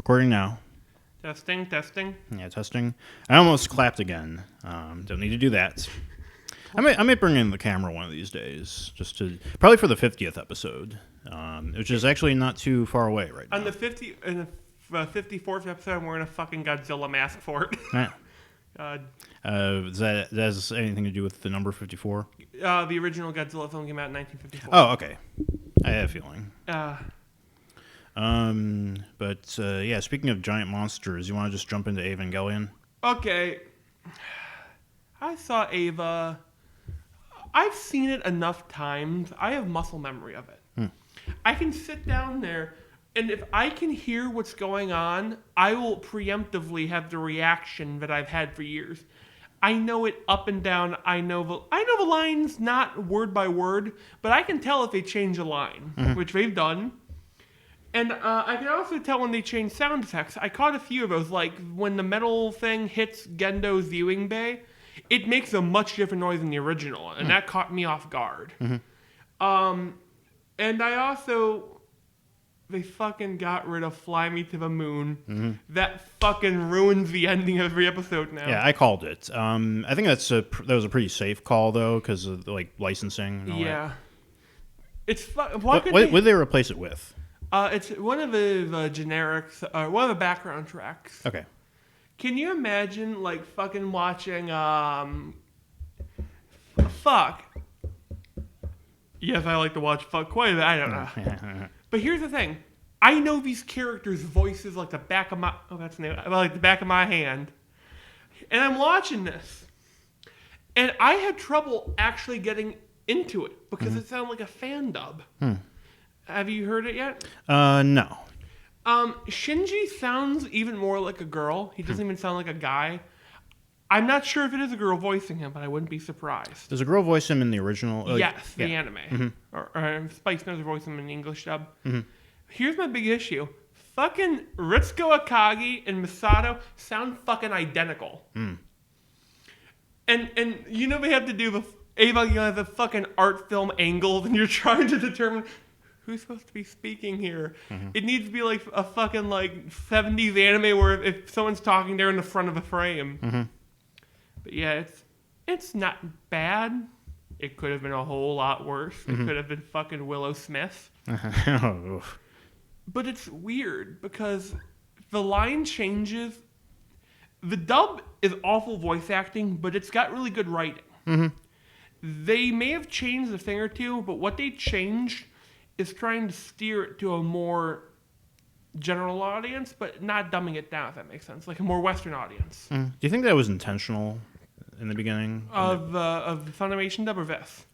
Recording now. Testing. Yeah, testing. I almost clapped again. Don't need to do that. I might bring in the camera one of these days, just to probably for the 50th episode, which is actually not too far away right now. On the 54th episode, I'm wearing a fucking Godzilla mask for it. Yeah. God. Does that has anything to do with the number 54? The original Godzilla film came out in 1954. Oh, okay. I had a feeling. Yeah, speaking of giant monsters, you want to just jump into Evangelion? Okay. I saw Ava. I've seen it enough times. I have muscle memory of it. I can sit down there, and if I can hear what's going on, I will preemptively have the reaction that I've had for years. I know it up and down. I know the lines not word by word, but I can tell if they change a line, which they've done. And I can also tell when they change sound effects. I caught a few of those, like when the metal thing hits Gendo's viewing bay, it makes a much different noise than the original, and that caught me off guard. And I also, they fucking got rid of Fly Me to the Moon. That fucking ruins the ending of every episode now. Yeah, I called it. I think that was a pretty safe call though, because of like licensing. And all yeah, that. it's what did they replace it with? It's one of the generics, one of the background tracks. Okay. Can you imagine, like, fucking watching, fuck. Yes, I like to watch fuck quite a bit. I don't know. But here's the thing. I know these characters' voices like the back of my... Oh, that's new. Like the back of my hand. And I'm watching this. And I had trouble actually getting into it because it sounded like a fan dub. Have you heard it yet? No. Shinji sounds even more like a girl. He doesn't even sound like a guy. I'm not sure if it is a girl voicing him, but I wouldn't be surprised. Does a girl voice him in the original? Yes, the anime. Or Spice knows voice him in the English dub. Here's my big issue. Fucking Ritsuko Akagi and Misato sound fucking identical. And you know they have to do the Evangelion, the fucking art film angles, and you're trying to determine who's supposed to be speaking here. It needs to be like a fucking like 70s anime where if someone's talking, they're in the front of the frame. But yeah, it's not bad. It could have been a whole lot worse. It could have been fucking Willow Smith. But it's weird because the line changes. The dub is awful voice acting, but it's got really good writing. They may have changed a thing or two, but what they changed is trying to steer it to a more general audience, but not dumbing it down, if that makes sense. Like a more Western audience. Do you think that was intentional in the beginning? Of the Funimation dub or this?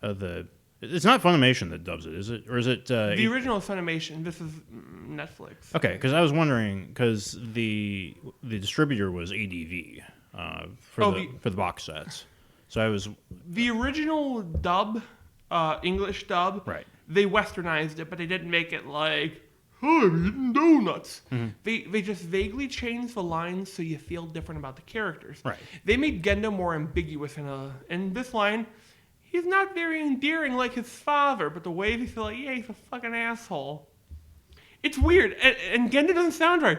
It's not Funimation that dubs it, is it? Or is it... the original is Funimation. This is Netflix. Okay, because I was wondering, because the distributor was ADV for the box sets. So I was... The original dub, English dub... Right. They westernized it, but they didn't make it like, oh, I'm eating donuts. They just vaguely changed the lines so you feel different about the characters. Right. They made Gendo more ambiguous in this line. He's not very endearing like his father, but the way they feel like, yeah, he's a fucking asshole. It's weird, and Gendo doesn't sound right.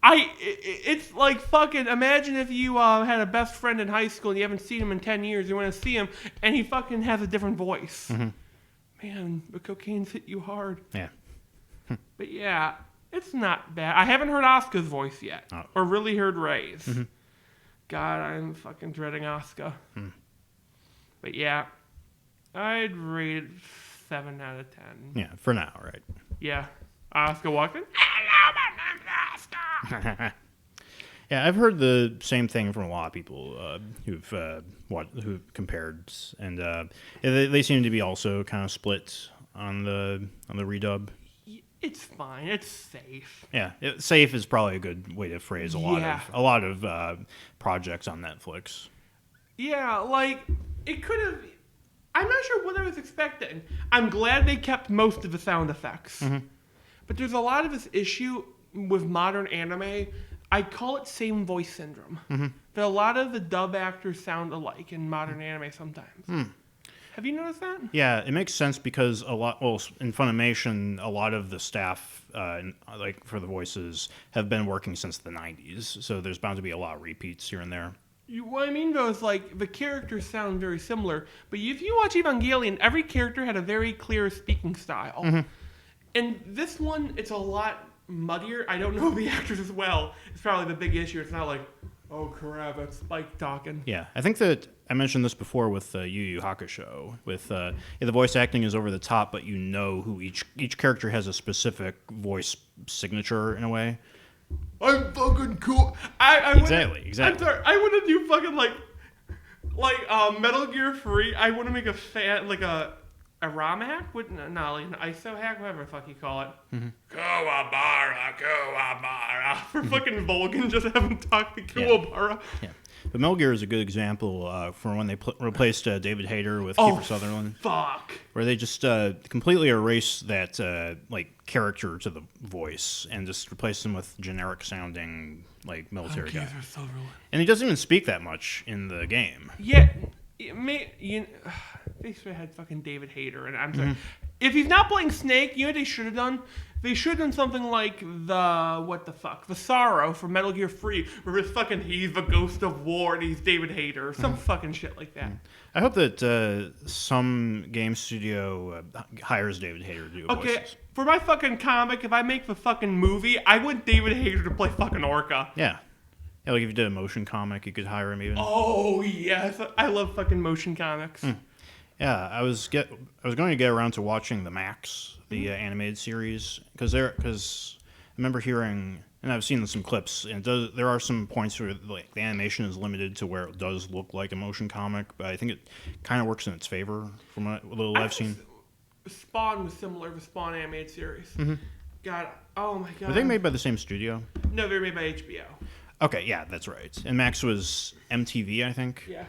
It's like fucking, imagine if you had a best friend in high school and you haven't seen him in 10 years, you want to see him, and he fucking has a different voice. Man, the cocaine's hit you hard. Yeah. But yeah, it's not bad. I haven't heard Asuka's voice yet. Or really heard Ray's. God, I'm fucking dreading Asuka. But yeah, I'd rate it 7 out of 10. Yeah, for now, right? Yeah. Asuka walked in. Hello, my name's Asuka. Yeah, I've heard the same thing from a lot of people who've compared, and they seem to be also kind of split on the redub. It's fine. It's safe. Yeah, safe is probably a good way to phrase a lot of projects on Netflix. Yeah, like it could have. I'm not sure what I was expecting. I'm glad they kept most of the sound effects, but there's a lot of this issue with modern anime. I call it same voice syndrome. That a lot of the dub actors sound alike in modern anime sometimes. Have you noticed that? Yeah, it makes sense because in Funimation, a lot of the staff, like for the voices, have been working since the 90s. So there's bound to be a lot of repeats here and there. What I mean though is like the characters sound very similar, but if you watch Evangelion, every character had a very clear speaking style. Mm-hmm. And this one, it's a lot muddier. I don't know the actors as well. It's probably the big issue. It's not like, oh crap, that's Spike talking. Yeah, I think that I mentioned this before with Yu Yu Hakusho. With the voice acting is over the top, but you know who each character has a specific voice signature in a way. I'm fucking cool. Exactly. I'm sorry. I want to do fucking like Metal Gear Free. I want to make a fan like a ROM hack with like an ISO hack, whatever the fuck you call it. Mm-hmm. Kuwabara. For fucking Vulcan, just have him talk to Kuwabara. Yeah. But Metal Gear is a good example for when they replaced David Hayter with Kiefer Sutherland. Fuck. Where they just completely erase that character to the voice and just replace him with generic sounding military guy. Sutherland. And he doesn't even speak that much in the game. Yeah, they should have had fucking David Hayter, and I'm sorry. Mm-hmm. If he's not playing Snake, you know what they should have done? They should have done something like the Sorrow from Metal Gear Free, where he's the ghost of war and he's David Hayter, or some fucking shit like that. I hope that some game studio hires David Hayter to do voices. Okay, for my fucking comic, if I make the fucking movie, I want David Hayter to play fucking Orca. Yeah. Yeah, like if you did a motion comic, you could hire him even. Oh, yes. I love fucking motion comics. Yeah, I was going to get around to watching the Max, the animated series, because I remember hearing, and I've seen some clips, and there are some points where the animation is limited to where it does look like a motion comic, but I think it kind of works in its favor from what little I've seen. Spawn was similar to the Spawn animated series. Mm-hmm. God, oh my god. Were they made by the same studio? No, they were made by HBO. Okay, yeah, that's right. And Max was MTV, I think. Yeah.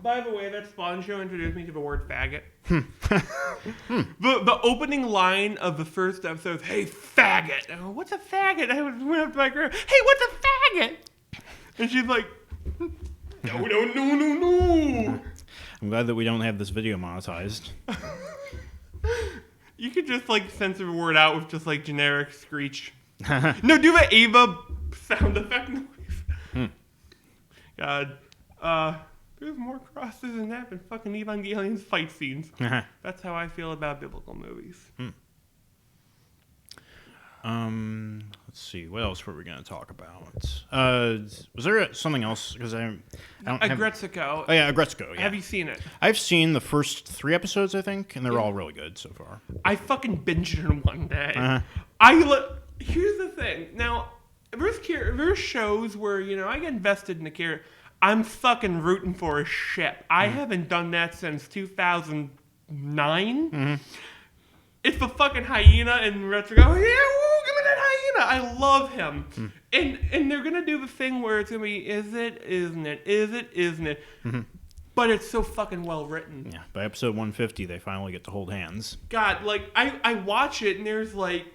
By the way, that Spawn show introduced me to the word faggot. The opening line of the first episode is, "Hey, faggot." I go, "What's a faggot?" I went up to my girl, "Hey, what's a faggot?" And she's like, No. I'm glad that we don't have this video monetized. You could just censor the word out with just generic screech. No, do the Ava sound effect noise. God. There's more crosses than that than fucking Evangelion's fight scenes. That's how I feel about biblical movies. Let's see. What else were we going to talk about? Was there something else? Because I don't have... Agretsuko. Oh, yeah, Agretsuko, yeah. Have you seen it? I've seen the first 3 episodes, I think, and they're all really good so far. I fucking binged it in one day. Here's the thing. Now, there's shows where, I get invested in the character. I'm fucking rooting for a ship. I haven't done that since 2009. Mm-hmm. It's the fucking hyena and Retro go, yeah, woo, give me that hyena. I love him. And they're going to do the thing where it's going to be, is it, isn't it, is it, isn't it? Mm-hmm. But it's so fucking well written. Yeah, by episode 150, they finally get to hold hands. God, I watch it and there's the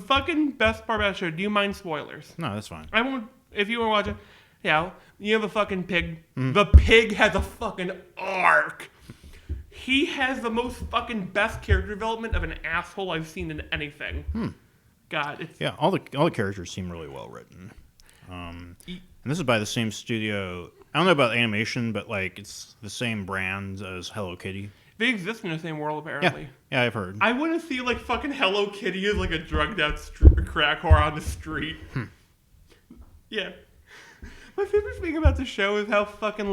fucking best part about the show. Do you mind spoilers? No, that's fine. I won't, if you want to watch it. Yeah, you have a fucking pig. Mm. The pig has a fucking arc. He has the most fucking best character development of an asshole I've seen in anything. God, it's... Yeah, all the characters seem really well written. And this is by the same studio. I don't know about animation, but it's the same brand as Hello Kitty. They exist in the same world, apparently. Yeah, I've heard. I want to see fucking Hello Kitty as a drugged out crack whore on the street. Yeah. My favorite thing about the show is how fucking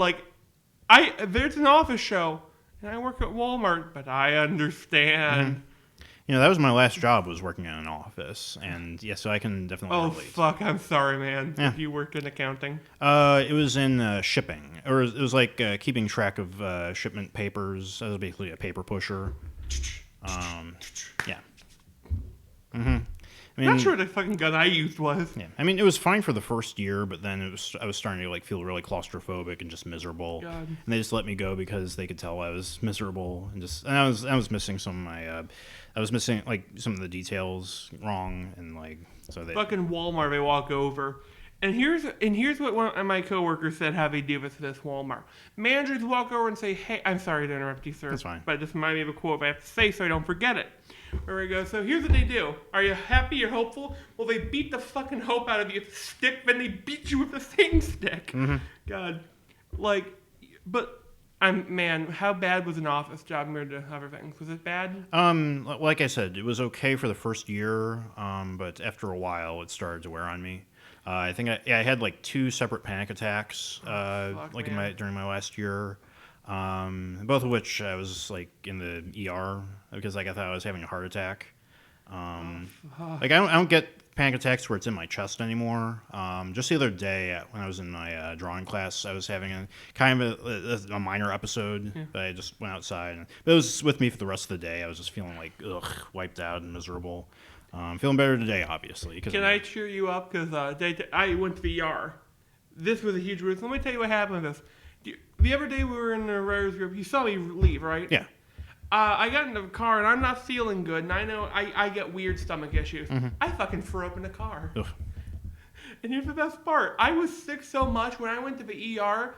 there's an office show and I work at Walmart, but I understand. Mm-hmm. That was my last job, was working in an office, and so I can definitely relate. Oh fuck, I'm sorry, man. Yeah. If you worked in accounting, it was in shipping, or it was keeping track of shipment papers. I was basically a paper pusher. Yeah. Mm-hmm. I'm not sure what the fucking gun I used was. Yeah, it was fine for the first year, but then I was starting to feel really claustrophobic and just miserable. God. And they just let me go because they could tell I was miserable and I was missing some of my I was missing some of the details wrong, and so they fucking Walmart. They walk over And here's what one of my coworkers said how they do with this Walmart. Managers walk over and say, "Hey, I'm sorry to interrupt you, sir. That's fine. But just remind me of a quote I have to say so I don't forget it." Where we go, so here's what they do. Are you happy? You're hopeful? Well, they beat the fucking hope out of you with a stick, then they beat you with the same stick. Mm-hmm. God. Like, but... man, how bad was an office job compared to other things? Was it bad? Like I said, it was okay for the first year, but after a while, it started to wear on me. I think I had like 2 separate panic attacks, during my last year, both of which I was like in the ER because like I thought I was having a heart attack. Like I don't get panic attacks where it's in my chest anymore. Just the other day when I was in my drawing class, I was having a kind of a minor episode. Yeah. But I just went outside. But it was with me for the rest of the day. I was just feeling like wiped out and miserable. Feeling better today, obviously. Can I cheer you up? Because I went to the ER. This was a huge risk. Let me tell you what happened with this. The other day we were in the writers group, you saw me leave, right? Yeah. I got into the car and I'm not feeling good, and I know I get weird stomach issues. Mm-hmm. I fucking threw up in the car. Ugh. And here's the best part. I was sick so much when I went to the ER,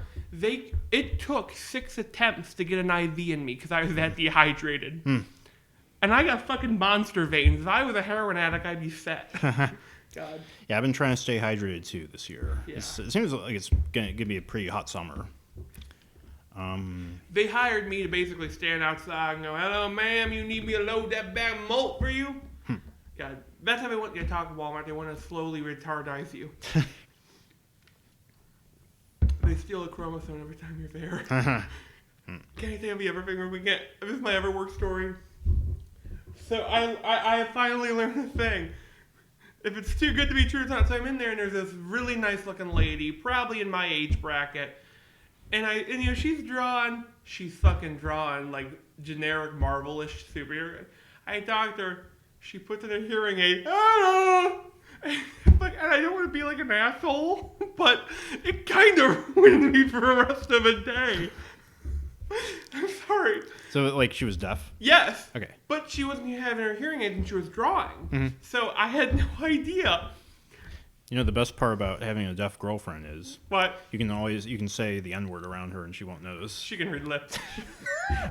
it took 6 attempts to get an IV in me because I was that dehydrated. Mm. And I got fucking monster veins. If I was a heroin addict, I'd be set. God. Yeah, I've been trying to stay hydrated too this year. Yeah. It seems like it's going to be a pretty hot summer. They hired me to basically stand outside and go, "Hello, ma'am, you need me to load that bag of malt for you?" God, that's how they want you to talk to Walmart. They want to slowly retardize you. They steal a chromosome every time you're there. Can't you think of the other thing where we get? This is my ever work story. So I finally learned a thing. If it's too good to be true, it's not. So I'm in there and there's this really nice looking lady, probably in my age bracket. And she's fucking drawn like generic Marvel-ish superhero. I talked to her, she puts in a hearing aid, like, and I don't want to be like an asshole, but it kind of ruined me for the rest of the day. I'm sorry. So, like, she was deaf? Yes. Okay. But she wasn't having her hearing aid and she was drawing. Mm-hmm. So I had no idea. You know, the best part about having a deaf girlfriend is... What? You can say the N-word around her and she won't notice. She can read lips.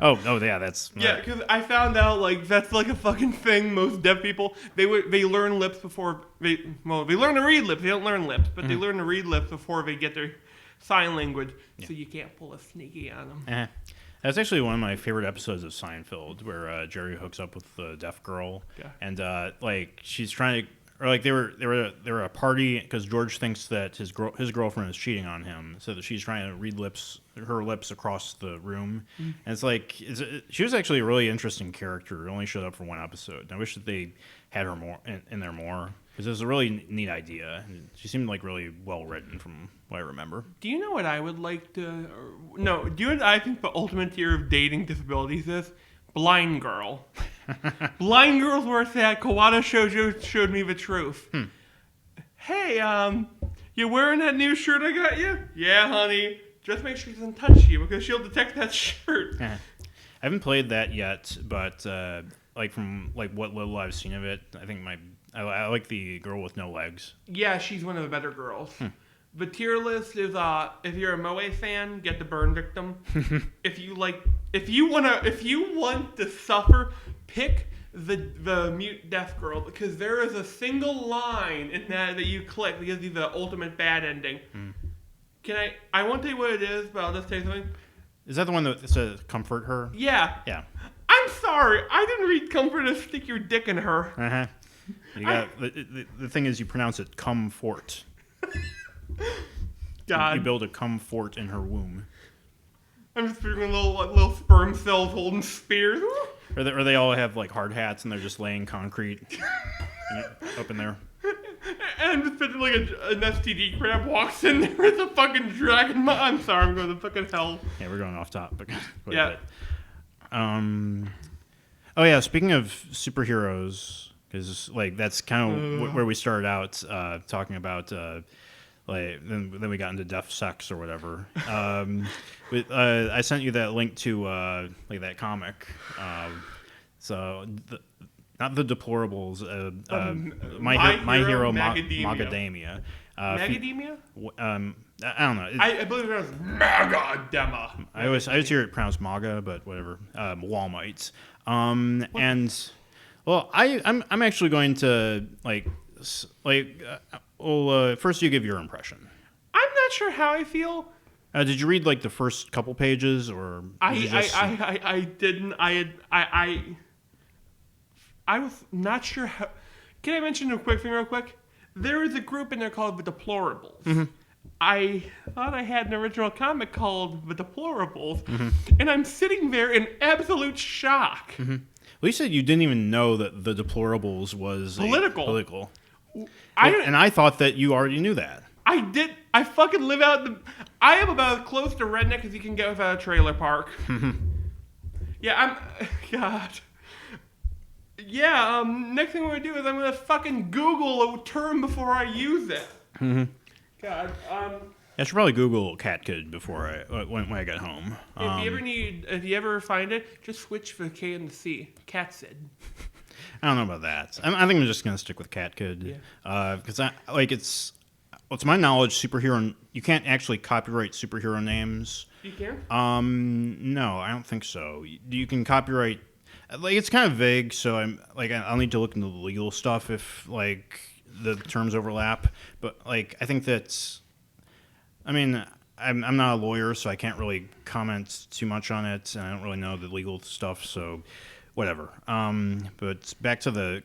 oh, yeah, that's... Yeah, because I found out, like, that's like a fucking thing. Most deaf people, they learn lips before... They learn to read lips. They don't learn lips, but they learn to read lips before they get their sign language. Yeah. So you can't pull a sneaky on them. Uh-huh. That's actually one of my favorite episodes of Seinfeld, where Jerry hooks up with the deaf girl. Yeah. And, like, she's trying to... Or like they were at a party because George thinks that his girlfriend is cheating on him, so that she's trying to read her lips across the room, and it's like she was actually a really interesting character. It only showed up for one episode. I wish that they had her more in there more because it was a really neat idea. And she seemed like really well written from what I remember. Do you know what I would like to? No. Do you know what I think the ultimate tier of dating disabilities is? Blind girl. Blind girl's where it's at. Kawada showed me the truth. Hey, you wearing that new shirt I got you? Yeah, honey. Just make sure she doesn't touch you because she'll detect that shirt. I haven't played that yet, but like from like what little I've seen of it, I think I like the girl with no legs. Yeah, she's one of the better girls. Materialist is if you're a Moe fan, get the Burn Victim. If you want to suffer, pick the mute deaf girl because there is a single line in that you click that gives you the ultimate bad ending. I won't tell you what it is, but I'll just tell you something. Is that the one that says comfort her? Yeah. Yeah. I'm sorry, I didn't read comfort to stick your dick in her. Uh-huh. You got the thing is you pronounce it comfort. God. You build a comfort in her womb. I'm just picturing little sperm cells holding spears. Or they all have like hard hats and they're just laying concrete up in there. And I'm just picturing like an STD crab walks in there with a fucking dragon. I'm sorry, I'm going to fucking hell. Yeah, we're going off topic. Yeah. Oh yeah, speaking of superheroes, because like that's kind of where we started out talking about. Like then we got into deaf sex or whatever. I sent you that link to like that comic. Not the deplorables. My hero Macadamia. Magademia? I don't know. I believe it was Magadema. I always hear it pronounced MAGA, but whatever. Walmites. And well, I'm actually going to first you give your impression. I'm not sure how I feel. Did you read like the first couple pages, or I didn't. I was not sure how. Can I mention a quick thing real quick? There is a group in there called the Deplorables. Mm-hmm. I thought I had an original comic called The Deplorables, and I'm sitting there in absolute shock. Mm-hmm. Well, you said you didn't even know that the Deplorables was political. And I thought that you already knew that. I did. I fucking live out I am about as close to redneck as you can get without a trailer park. Yeah, God. Yeah, next thing we're gonna do is I'm gonna fucking Google a term before I use it. God, I should probably Google cat kid before when I get home. If you ever find it, just switch for the K and the C. Cat Sid. I don't know about that. I think I'm just gonna stick with cat kid. Yeah. Because to my knowledge, superhero. You can't actually copyright superhero names. You can? No, I don't think so. You can copyright. It's kind of vague, so I'll need to look into the legal stuff if the terms overlap. But I think that's. I mean, I'm not a lawyer, so I can't really comment too much on it, and I don't really know the legal stuff, so whatever. But back to the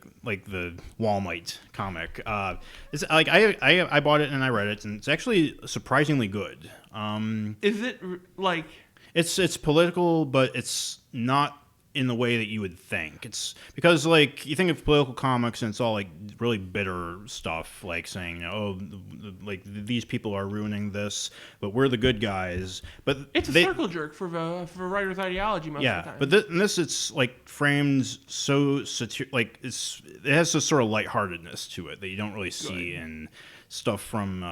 Walmite comic. It's I bought it and I read it, and it's actually surprisingly good. Is it It's political, but it's not in the way that you would think. It's because you think of political comics and it's all really bitter stuff, saying, oh, these people are ruining this, but we're the good guys. But it's a circle jerk for writer's ideology most of the time. But this it's framed so it has this sort of lightheartedness to it that you don't really see in stuff from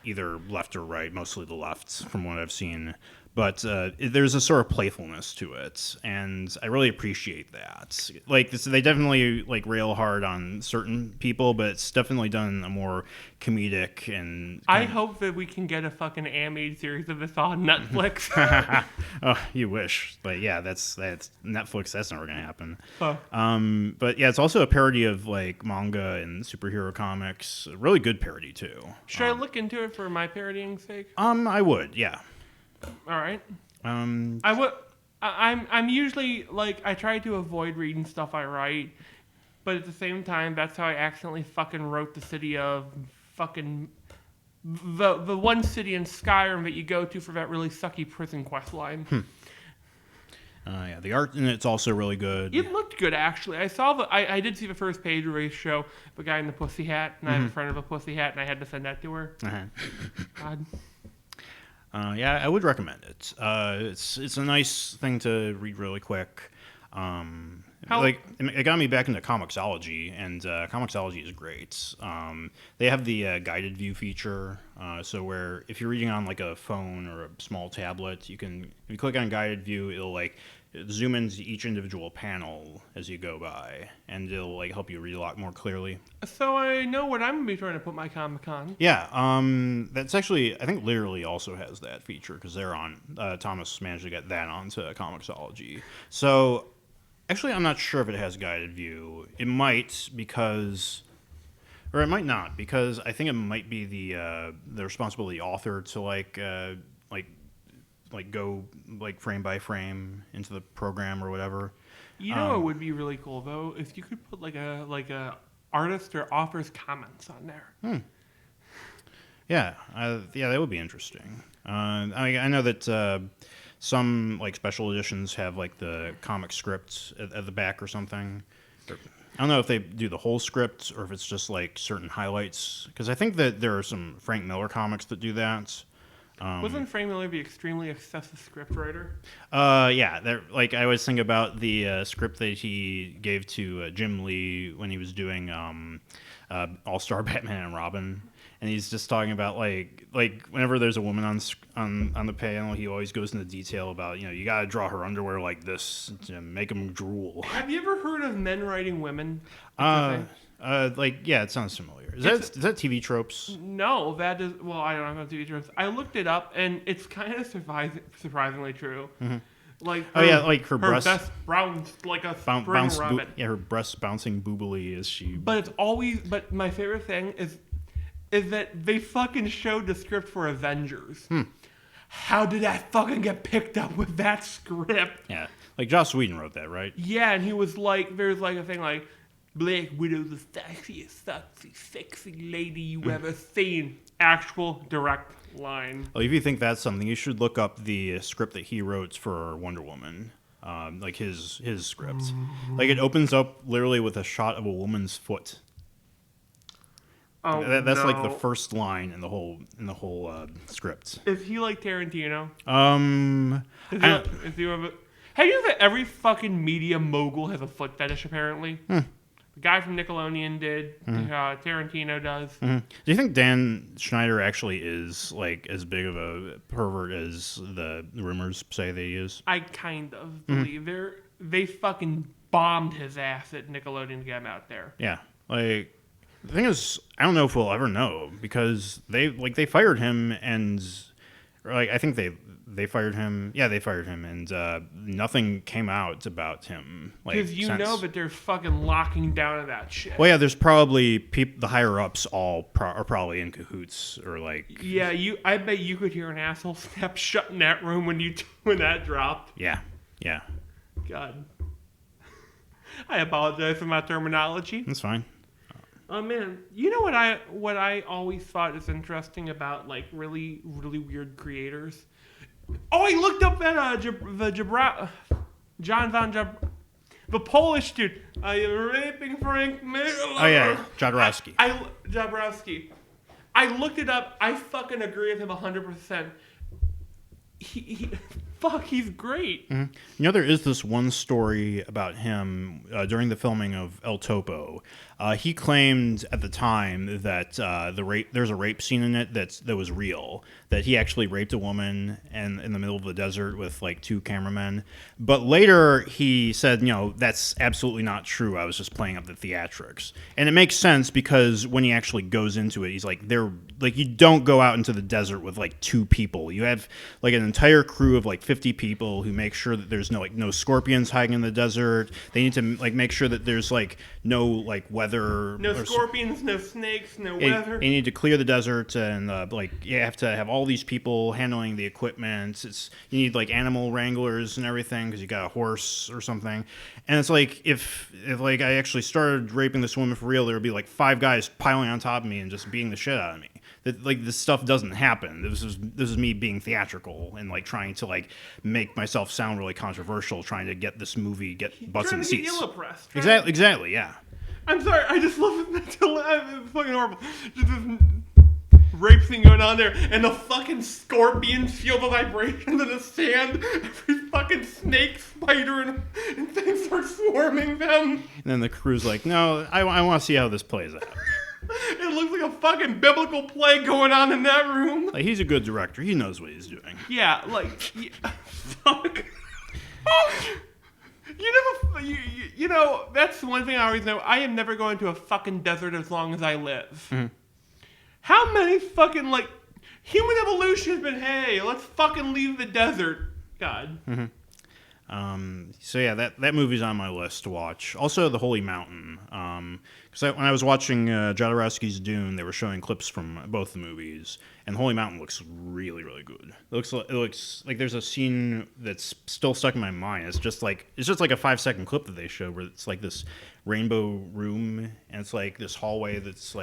either left or right, mostly the left from what I've seen. But there's a sort of playfulness to it, and I really appreciate that. They definitely rail hard on certain people, but it's definitely done a more comedic and. I hope that we can get a fucking animated series of this on Netflix. Oh, you wish, but yeah, that's Netflix. That's never gonna happen. Huh. But yeah, it's also a parody of manga and superhero comics. A really good parody too. Should I look into it for my parodying's sake? I would, yeah. All right. I would. I'm usually I try to avoid reading stuff I write, but at the same time, that's how I accidentally fucking wrote the city of fucking the one city in Skyrim that you go to for that really sucky prison quest line. Yeah, the art in it's also really good. It looked good, actually. I did see the first page where they show the guy in the pussy hat, and I have a friend of a pussy hat, and I had to send that to her. God. Yeah, I would recommend it. It's a nice thing to read really quick. It got me back into Comixology, and Comixology is great. They have the guided view feature, so where if you're reading on a phone or a small tablet, if you click on guided view, it'll zoom into each individual panel as you go by, and it'll help you read a lot more clearly. So I know what I'm gonna be trying to put my comic on. Yeah, that's actually I think Literally also has that feature because they're on. Thomas managed to get that onto Comixology. So actually, I'm not sure if it has guided view. It might or it might not because I think it might be the responsibility of the author to go frame by frame into the program or whatever. You know, it would be really cool though if you could put a artist or author's comments on there. Yeah, that would be interesting. I know that some special editions have the comic script at the back or something. I don't know if they do the whole script or if it's just certain highlights. Because I think that there are some Frank Miller comics that do that. Wasn't Frank Miller the extremely excessive scriptwriter? Yeah. I always think about the script that he gave to Jim Lee when he was doing All-Star Batman and Robin. And he's just talking about whenever there's a woman on the panel, he always goes into detail about you got to draw her underwear like this to make them drool. Have you ever heard of men writing women? It sounds familiar. Is that TV tropes? No, that is. Well, I don't know if TV tropes. I looked it up, and it's kind of surprisingly true. Mm-hmm. Like her breast best bounce like a spring rabbit. Her breasts bouncing boobily as she. But it's always. But my favorite thing is that they fucking showed the script for Avengers. How did that fucking get picked up with that script? Yeah, like Joss Whedon wrote that, right? Yeah, and he was like, there's like a thing like, Black Widow's the sexiest, sexy lady you ever seen. Actual direct line. Well, if you think that's something, you should look up the script that he wrote for Wonder Woman. Like his script. Like it opens up literally with a shot of a woman's foot. Oh, that's no. like the first line in the whole script. Is he like Tarantino? Have you heard that every fucking media mogul has a foot fetish, apparently? The guy from Nickelodeon did. Tarantino does. Do you think Dan Schneider actually is like as big of a pervert as the rumors say that he is? I kind of believe they fucking bombed his ass at Nickelodeon to get him out there. Yeah. Like, the thing is, I don't know if we'll ever know because they fired him and I think they fired him. Yeah, they fired him, and nothing came out about him. Because know that they're fucking locking down of that shit. Well, yeah, there's probably the higher ups are probably in cahoots or like. Yeah, I bet you could hear an asshole snap shut in that room when that dropped. Yeah. God, I apologize for my terminology. That's fine. Oh man, you know what I always thought is interesting about like really really weird creators. Oh, I looked up at John Von the Polish dude. I am raping Frank Miller. Oh yeah, Jodorowsky. Jodorowsky. I looked it up. I fucking agree with him 100%. He's great. Mm-hmm. You know, there is this one story about him during the filming of El Topo. He claimed at the time that there's a rape scene in it that was real. That he actually raped a woman and in the middle of the desert with like 2 cameramen. But later he said, that's absolutely not true. I was just playing up the theatrics. And it makes sense because when he actually goes into it, he's like, you don't go out into the desert with like 2 people. You have like an entire crew of like 50 people who make sure that there's no scorpions hiding in the desert. They need to like make sure that there's like no like weather, no scorpions, no snakes, no weather. You need to clear the desert, and you have to have all these people handling the equipment. You need like animal wranglers and everything because you got a horse or something. And it's like if like I actually started raping this woman for real, there would be like 5 guys piling on top of me and just beating the shit out of me. That like this stuff doesn't happen. This is me being theatrical and like trying to like make myself sound really controversial, trying to get this movie get butts in seats. Trying to get press. Exactly. Yeah. I'm sorry. I just love it. It's fucking horrible. Just this rape thing going on there, and the fucking scorpions feel the vibrations of the sand. Every fucking snake, spider, and things start swarming them. And then the crew's like, no, I want to see how this plays out. It looks like a fucking biblical play going on in that room. Like, he's a good director. He knows what he's doing. Yeah, fuck. That's one thing I always know. I am never going to a fucking desert as long as I live. Mm-hmm. How many fucking, human evolution has been, hey, let's fucking leave the desert. God. Mm-hmm. So yeah, that movie's on my list to watch. Also, The Holy Mountain. Because when I was watching Jodorowsky's Dune, they were showing clips from both the movies, and Holy Mountain looks really, really good. It looks like there's a scene that's still stuck in my mind. It's just like a 5-second clip that they show where it's like this rainbow room, and it's like this hallway that's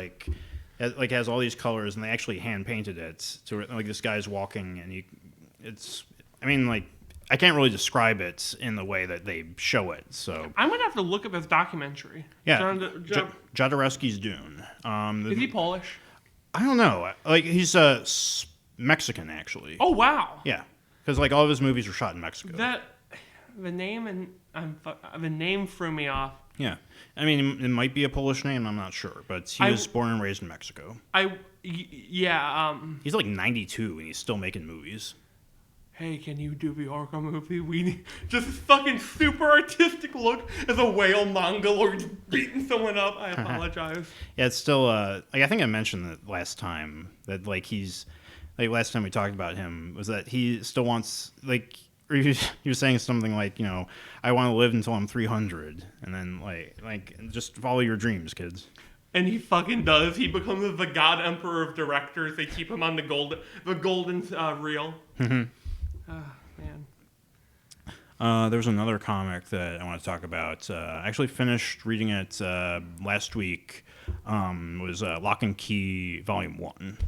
has all these colors, and they actually hand painted it. So like this guy's walking, and I can't really describe it in the way that they show it. So I'm gonna have to look up this documentary. Yeah, Jodorowsky's Dune. Is he Polish? I don't know. Like he's Mexican actually. Oh wow. Yeah, because like all of his movies were shot in Mexico. The name threw me off. Yeah, I mean it might be a Polish name. I'm not sure, but he was born and raised in Mexico. He's like 92 and he's still making movies. hey, can you do the Orca movie? We need just this fucking super artistic look as a whale Mongol just beating someone up. I apologize. Yeah, it's still. I think I mentioned that last time that he's last time we talked about him was that he still wants or he was saying something like, I want to live until I'm 300, and then like just follow your dreams, kids. And he fucking does. He becomes the god emperor of directors. They keep him on the golden reel. Man. There's another comic that I want to talk about. I actually finished reading it last week. Was Lock and Key Volume 1.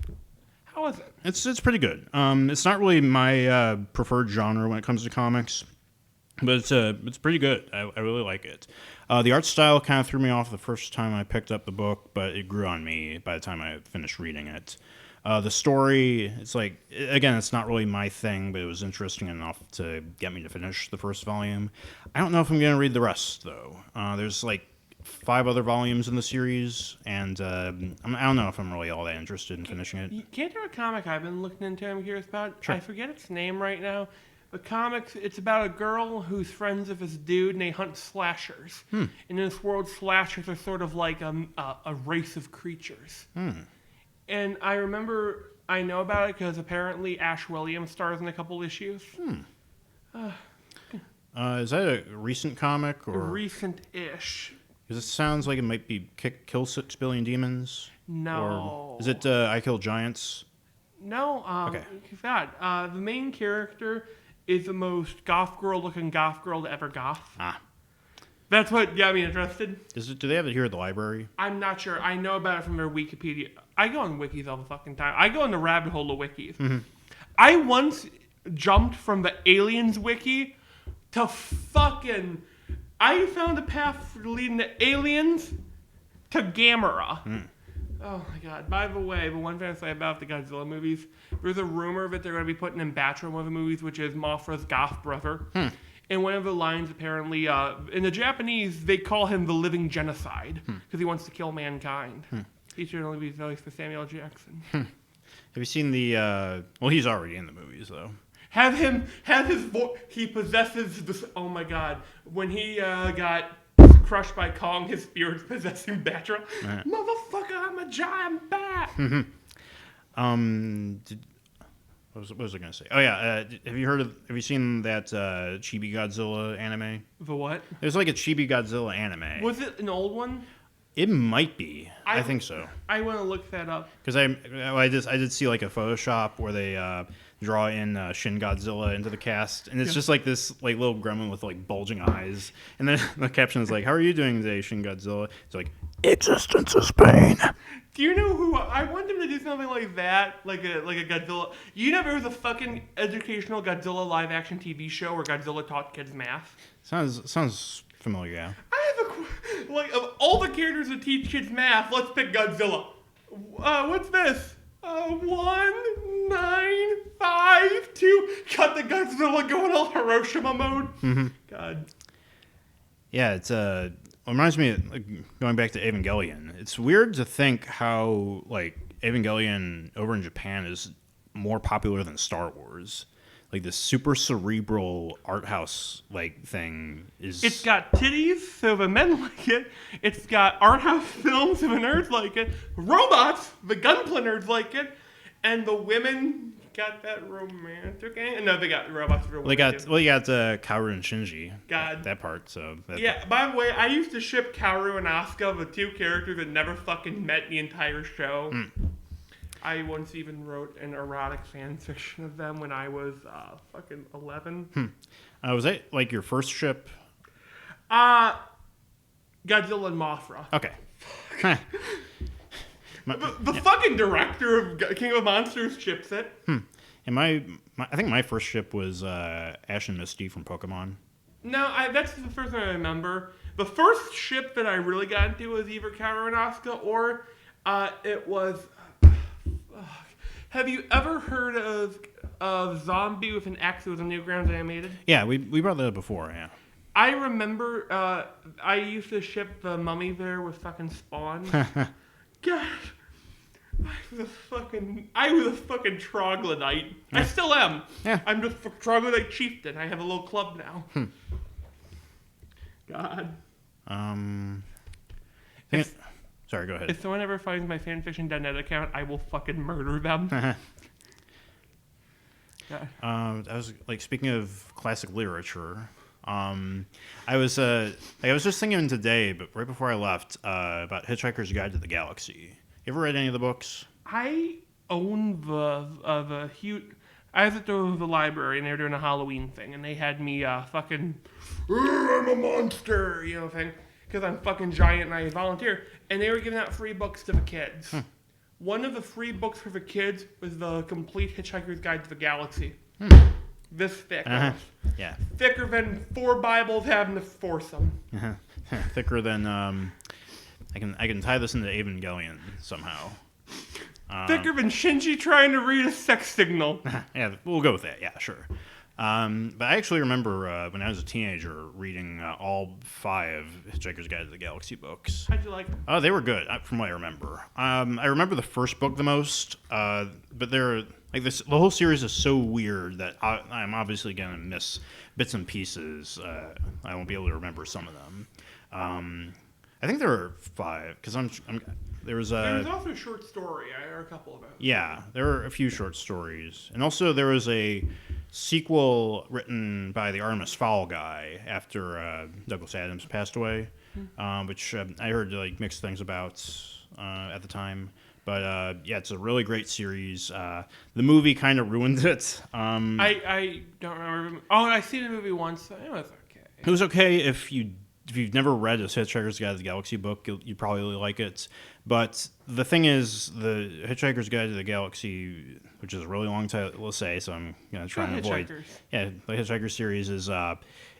How is it? It's pretty good. It's not really my preferred genre when it comes to comics, but it's pretty good. I really like it. The art style kind of threw me off the first time I picked up the book, but it grew on me by the time I finished reading it. The story, it's it's not really my thing, but it was interesting enough to get me to finish the first volume. I don't know if I'm going to read the rest, though. There's 5 other volumes in the series, and I don't know if I'm really all that interested in finishing it. Can't there a comic I've been looking into I'm curious about? Sure. I forget its name right now. The comics, it's about a girl who's friends with this dude, and they hunt slashers. And in this world, slashers are sort of like a race of creatures. And I know about it because apparently Ash Williams stars in a couple issues. Is that a recent comic? Or Recent-ish. Because it sounds like it might be Kill 6 Billion Demons. No. Or is it I Kill Giants? No. Okay. God, the main character is the most goth girl-looking goth girl to ever goth. That's what got me interested. Do they have it here at the library? I'm not sure. I know about it from their Wikipedia. I go on wikis all the fucking time. I go in the rabbit hole of wikis. I once jumped from the Aliens wiki to fucking... I found a path leading to Aliens to Gamera. Oh my god. By the way, the one thing I say about the Godzilla movies, there's a rumor that they're going to be putting in Batra one of the movies, which is Mothra's goth brother. And one of the lines, apparently, in the Japanese, they call him the living genocide because he wants to kill mankind. He should only be voiced for Samuel Jackson. Have you seen the... well, he's already in the movies, though. Have his voice... He possesses this... Oh, my God. When he got crushed by Kong, his spirit's possessing Batra. Motherfucker, I'm a giant bat! What was I going to say? Oh, yeah. Have you seen that Chibi Godzilla anime? The what? There's like a Chibi Godzilla anime. Was it an old one? It might be. I think so. I want to look that up. Because I did see like a Photoshop where they draw in Shin Godzilla into the cast, and it's just like this little gremlin with bulging eyes, and then the caption is like, "How are you doing today, Shin Godzilla?" It's like, "Existence is pain." Do you know who I want them to do something like that, like a Godzilla? You know, there was a fucking educational Godzilla live action TV show where Godzilla taught kids math. Sounds familiar. Yeah. I have of all the characters that teach kids math, let's pick Godzilla. What's this? 1952. Got the Godzilla going all Hiroshima mode. God. Yeah, it reminds me of going back to Evangelion. It's weird to think how Evangelion over in Japan is more popular than Star Wars. Like this super cerebral art house thing is. It's got titties, so the men like it. It's got art house films, so the nerds like it. Robots, the gunpla nerds like it, and the women got that romantic. No, they got robots for women. You got Kaoru and Shinji. God, that part. So yeah. By the way, I used to ship Kaoru and Asuka, the two characters that never fucking met the entire show. I once even wrote an erotic fan fiction of them when I was fucking 11. Was that your first ship? Godzilla and Mothra. Okay. The fucking director of King of Monsters ships it. And I think my first ship was Ash and Misty from Pokemon. No, that's the first one I remember. The first ship that I really got into was either Kaoru and Asuka or it was... Have you ever heard of Zombie with an X? It was a Newgrounds animated. Yeah, we brought that up before. Yeah. I remember I used to ship the Mummy there with fucking Spawn. God, I was a fucking troglodyte. I still am. Yeah. I'm just a troglodyte chieftain. I have a little club now. God. Sorry, go ahead. If someone ever finds my fanfiction.net account, I will fucking murder them. God. I was like, speaking of classic literature, I was just thinking today, but right before I left, about Hitchhiker's Guide to the Galaxy. You ever read any of the books? I own the huge. I was at the library and they were doing a Halloween thing and they had me fucking I'm a monster, thing, because I'm fucking giant and I volunteer, and they were giving out free books to the kids. One of the free books for the kids was the complete Hitchhiker's Guide to the Galaxy. This thick. Yeah. Thicker than 4 Bibles having to force them. Thicker than I can tie this into Evangelion somehow. Thicker than Shinji trying to read a sex signal. Yeah, we'll go with that. Yeah, sure. But I actually remember when I was a teenager reading all 5 Hitchhiker's Guide to the Galaxy books. How'd you like them? Oh, they were good, from what I remember. I remember the first book the most, but they're like this. The whole series is so weird that I'm obviously gonna miss bits and pieces. I won't be able to remember some of them. I think there were 5 because there was also a short story. I heard a couple of them. Yeah, there were a few short stories, and also there was a sequel written by the Artemis Fowl guy after Douglas Adams passed away, which I heard like mixed things about at the time. But yeah, it's a really great series. The movie kind of ruined it. I don't remember. Oh, I seen the movie once. It was okay. It was okay if you've never read a Hitchhiker's Guide to the Galaxy book, you'd probably really like it. But the thing is, the Hitchhiker's Guide to the Galaxy, which is a really long title, let's say, so I'm going to try and avoid. Yeah, the Hitchhiker series is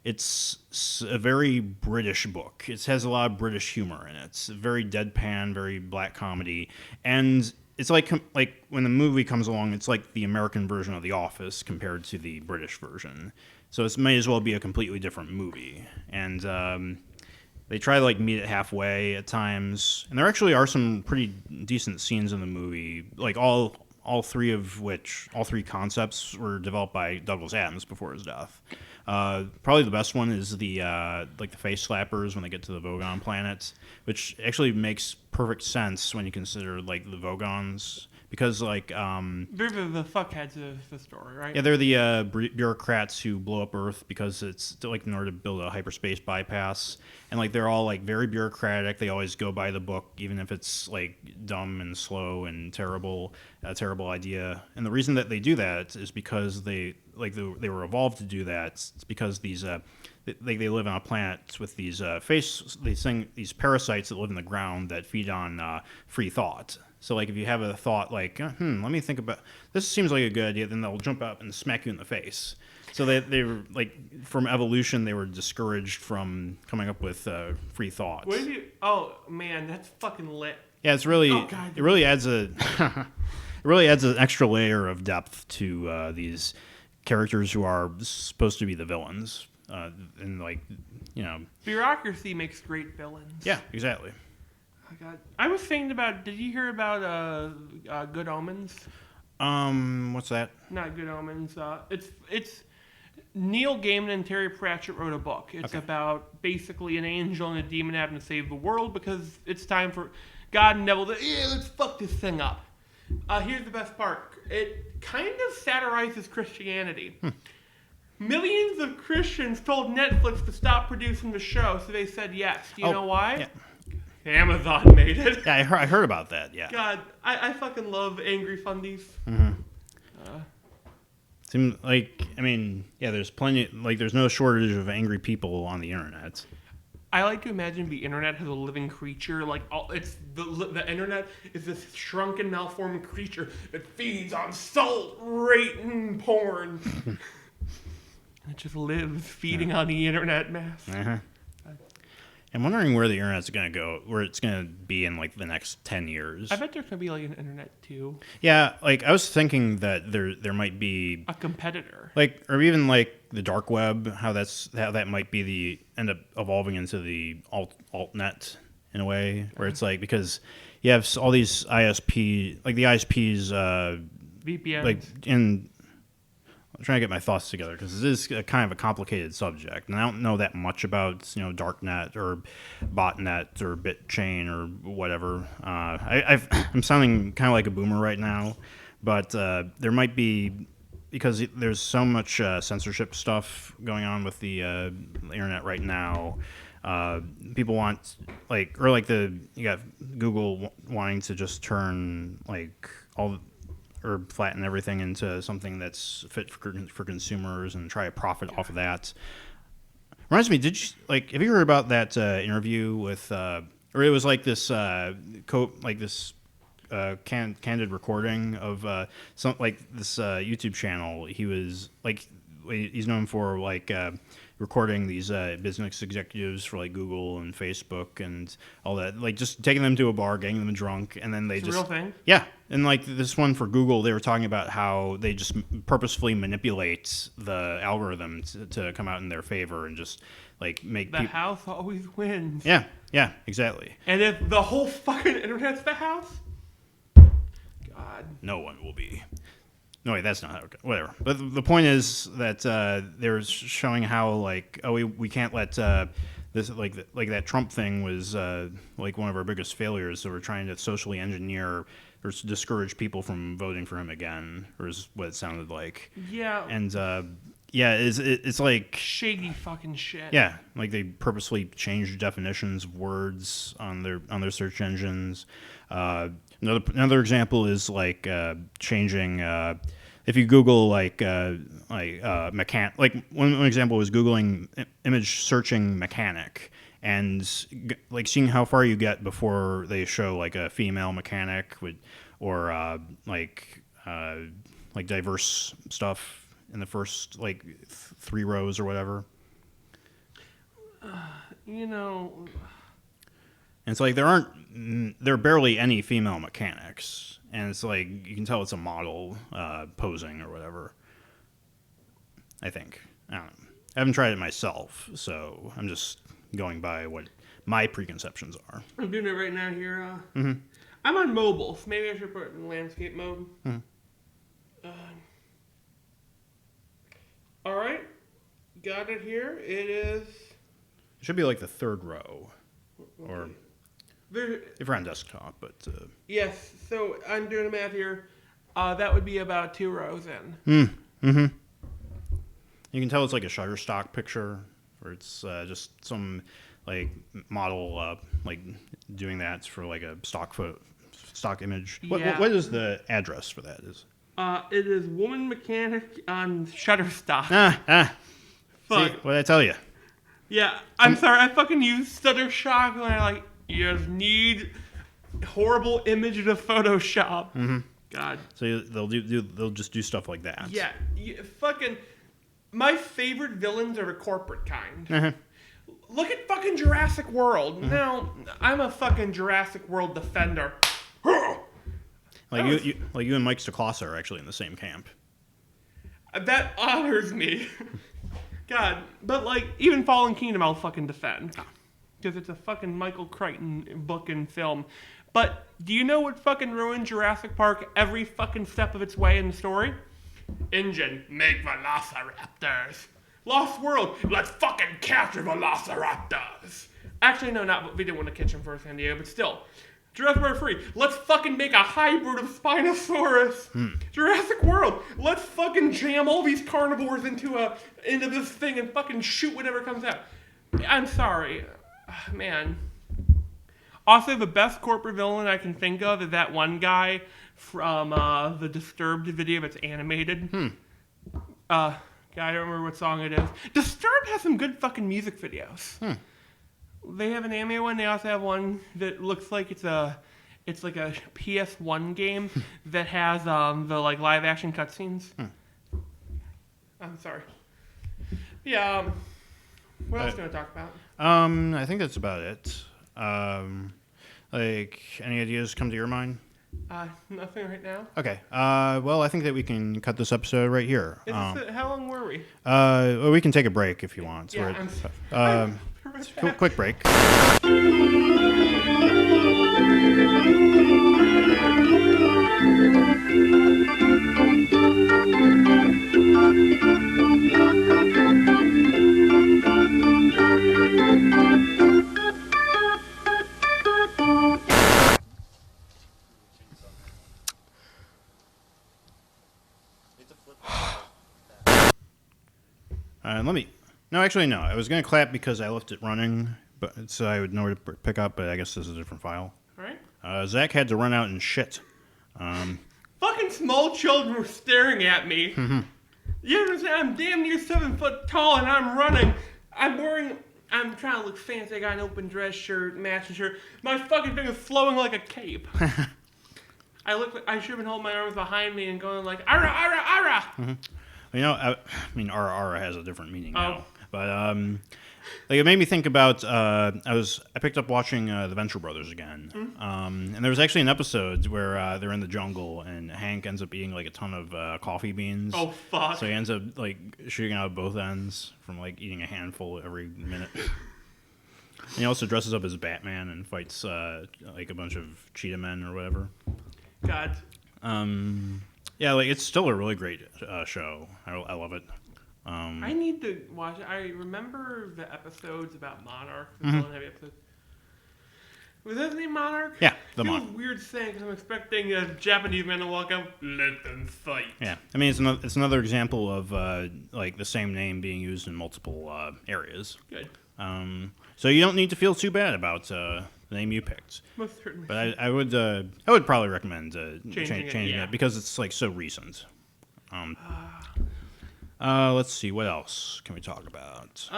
it's a very British book. It has a lot of British humor in it. It's very deadpan, very black comedy, and it's like when the movie comes along, it's like the American version of The Office compared to the British version. So it may as well be a completely different movie. And they try to like meet it halfway at times. And there actually are some pretty decent scenes in the movie, like all three concepts were developed by Douglas Adams before his death. Probably the best one is the like the face slappers when they get to the Vogon planet, which actually makes perfect sense when you consider like the Vogons, because like they're the fuckheads of the story, right? Yeah, they're the bureaucrats who blow up Earth because it's like in order to build a hyperspace bypass, and like they're all like very bureaucratic. They always go by the book, even if it's like dumb and slow and terrible, a terrible idea. And the reason that they do that is because they were evolved to do that. It's because these they live on a planet with these these parasites that live in the ground that feed on free thought. So, like, if you have a thought like, let me think about this, seems like a good idea, then they'll jump up and smack you in the face. So they were like, from evolution, they were discouraged from coming up with free thoughts. What did you? Oh man, that's fucking lit. Yeah, it's really it really adds an extra layer of depth to these characters who are supposed to be the villains, and like, bureaucracy makes great villains. Yeah, exactly. Oh, God. I was thinking about. Did you hear about Good Omens? What's that? Not Good Omens. It's Neil Gaiman and Terry Pratchett wrote a book. It's about basically an angel and a demon having to save the world because it's time for God and devil to let's fuck this thing up. Here's the best part. It kind of satirizes Christianity. Millions of Christians told Netflix to stop producing the show, so they said yes. Do you know why? Yeah. Amazon made it. Yeah, I heard about that, yeah. God, I fucking love angry fundies. Mm-hmm. Seems like, there's plenty, like, there's no shortage of angry people on the internet. I like to imagine the internet has a living creature. Like, it's the internet is this shrunken, malformed creature that feeds on salt, rating porn. It just lives feeding on the internet mass. Uh-huh. I'm wondering where the internet's going to go, where it's going to be in like the next 10 years. I bet there's going to be like an internet too. Yeah, like I was thinking that there might be a competitor. Like, or even like the dark web, how that might be end up evolving into the altnet in a way, where it's like because you have all these ISP, like the ISPs, VPNs. like in. I'm trying to get my thoughts together because this is a kind of a complicated subject, and I don't know that much about darknet or botnet or bitchain or whatever. I'm sounding kind of like a boomer right now, but there might be because there's so much censorship stuff going on with the internet right now. People want you got Google wanting to just turn like all. Or flatten everything into something that's fit for consumers and try to profit off of that. Reminds me, have you heard about that interview with, or it was like this, candid recording of this YouTube channel. He was like, he's known for recording these business executives for like Google and Facebook and all that, like just taking them to a bar, getting them drunk, and then It's a real thing? Yeah. And like this one for Google, they were talking about how they just purposefully manipulate the algorithm to come out in their favor and just like make the house always wins. Yeah, exactly. And if the whole fucking internet's the house, God, no one will be. No, wait, that's not how it goes. Whatever. But the point is that they're showing how we can't let this like that Trump thing was like one of our biggest failures. So we're trying to socially engineer or discourage people from voting for him again, or is what it sounded like. Yeah. And it's like shady fucking shit. Yeah, like they purposely changed definitions of words on their search engines. Another example is like changing. If you Google one example was Googling image searching mechanic and like seeing how far you get before they show like a female mechanic or diverse stuff in the first like 3 rows or whatever. And it's like there are barely any female mechanics, and it's like you can tell it's a model posing or whatever. I think. I don't know. I haven't tried it myself, so I'm just going by what my preconceptions are. I'm doing it right now here. Mm-hmm. I'm on mobile, so maybe I should put it in landscape mode. Mm-hmm. All right, got it here. It is. It should be like the 3rd row, Okay. or There, if we're on desktop, but yes. So I'm doing the math here. That would be about 2 rows in. Mm-hmm. You can tell it's like a Shutterstock picture, or it's just some like model like doing that for like a stock image. Yeah. What is the address for that? It is woman mechanic on Shutterstock. Fuck. See, what did I tell you? Yeah, I'm sorry. I fucking used Shutterstock and I like you just need horrible image to Photoshop. Mm-hmm. God. So they'll just do stuff like that. Yeah, fucking. My favorite villains are the corporate kind. Uh-huh. Look at fucking Jurassic World. Mm-hmm. Now, I'm a fucking Jurassic World defender. Like you and Mike Stoklasa are actually in the same camp. That honors me. God, but like even Fallen Kingdom, I'll fucking defend because it's a fucking Michael Crichton book and film. But do you know what fucking ruined Jurassic Park every fucking step of its way in the story? Engine, make velociraptors. Lost World, let's fucking capture velociraptors. Actually, no, we didn't want to catch them for San Diego, but still. Jurassic World 3, let's fucking make a hybrid of Spinosaurus. Jurassic World, let's fucking jam all these carnivores into this thing and fucking shoot whatever comes out. I'm sorry. Man. Also, the best corporate villain I can think of is that one guy from the Disturbed video that's animated. God, I don't remember what song it is. Disturbed has some good fucking music videos. They have an anime one. They also have one that looks like it's like a PS1 game that has the like live action cutscenes. I'm sorry. Yeah. What else can I talk about? I think that's about it. Like any ideas come to your mind? Nothing right now. Okay. Well, I think that we can cut this episode right here. How long were we? Well, we can take a break if you want. Yeah, Quick break. Let me. No, actually, no. I was gonna clap because I left it running, but so I would know where to pick up. But I guess this is a different file. All right. Zach had to run out and shit. Fucking small children were staring at me. You understand? I'm damn near 7 foot tall and I'm running. I'm trying to look fancy. I got an open dress shirt, matching shirt. My fucking thing is flowing like a cape. I should have been holding my arms behind me and going like, ara, ara, ara. You know, I mean, ara has a different meaning now. But like it made me think about. I picked up watching the Venture Brothers again, and there was actually an episode where they're in the jungle and Hank ends up eating like a ton of coffee beans. Oh fuck! So he ends up like shooting out both ends from like eating a handful every minute. And he also dresses up as Batman and fights like a bunch of cheetah men or whatever. God. Yeah, like it's still a really great show. I love it. I need to watch it. I remember the episodes about Monarch, the villain-heavy episodes. Was his name Monarch? Yeah, the Monarch. Monarch. Feels weird saying because I'm expecting a Japanese man to walk up, let them fight. Yeah, I mean it's another example of like the same name being used in multiple areas. Good. So you don't need to feel too bad about the name you picked. Most certainly. But I would probably recommend changing it it because it's like so recent. Let's see, what else can we talk about?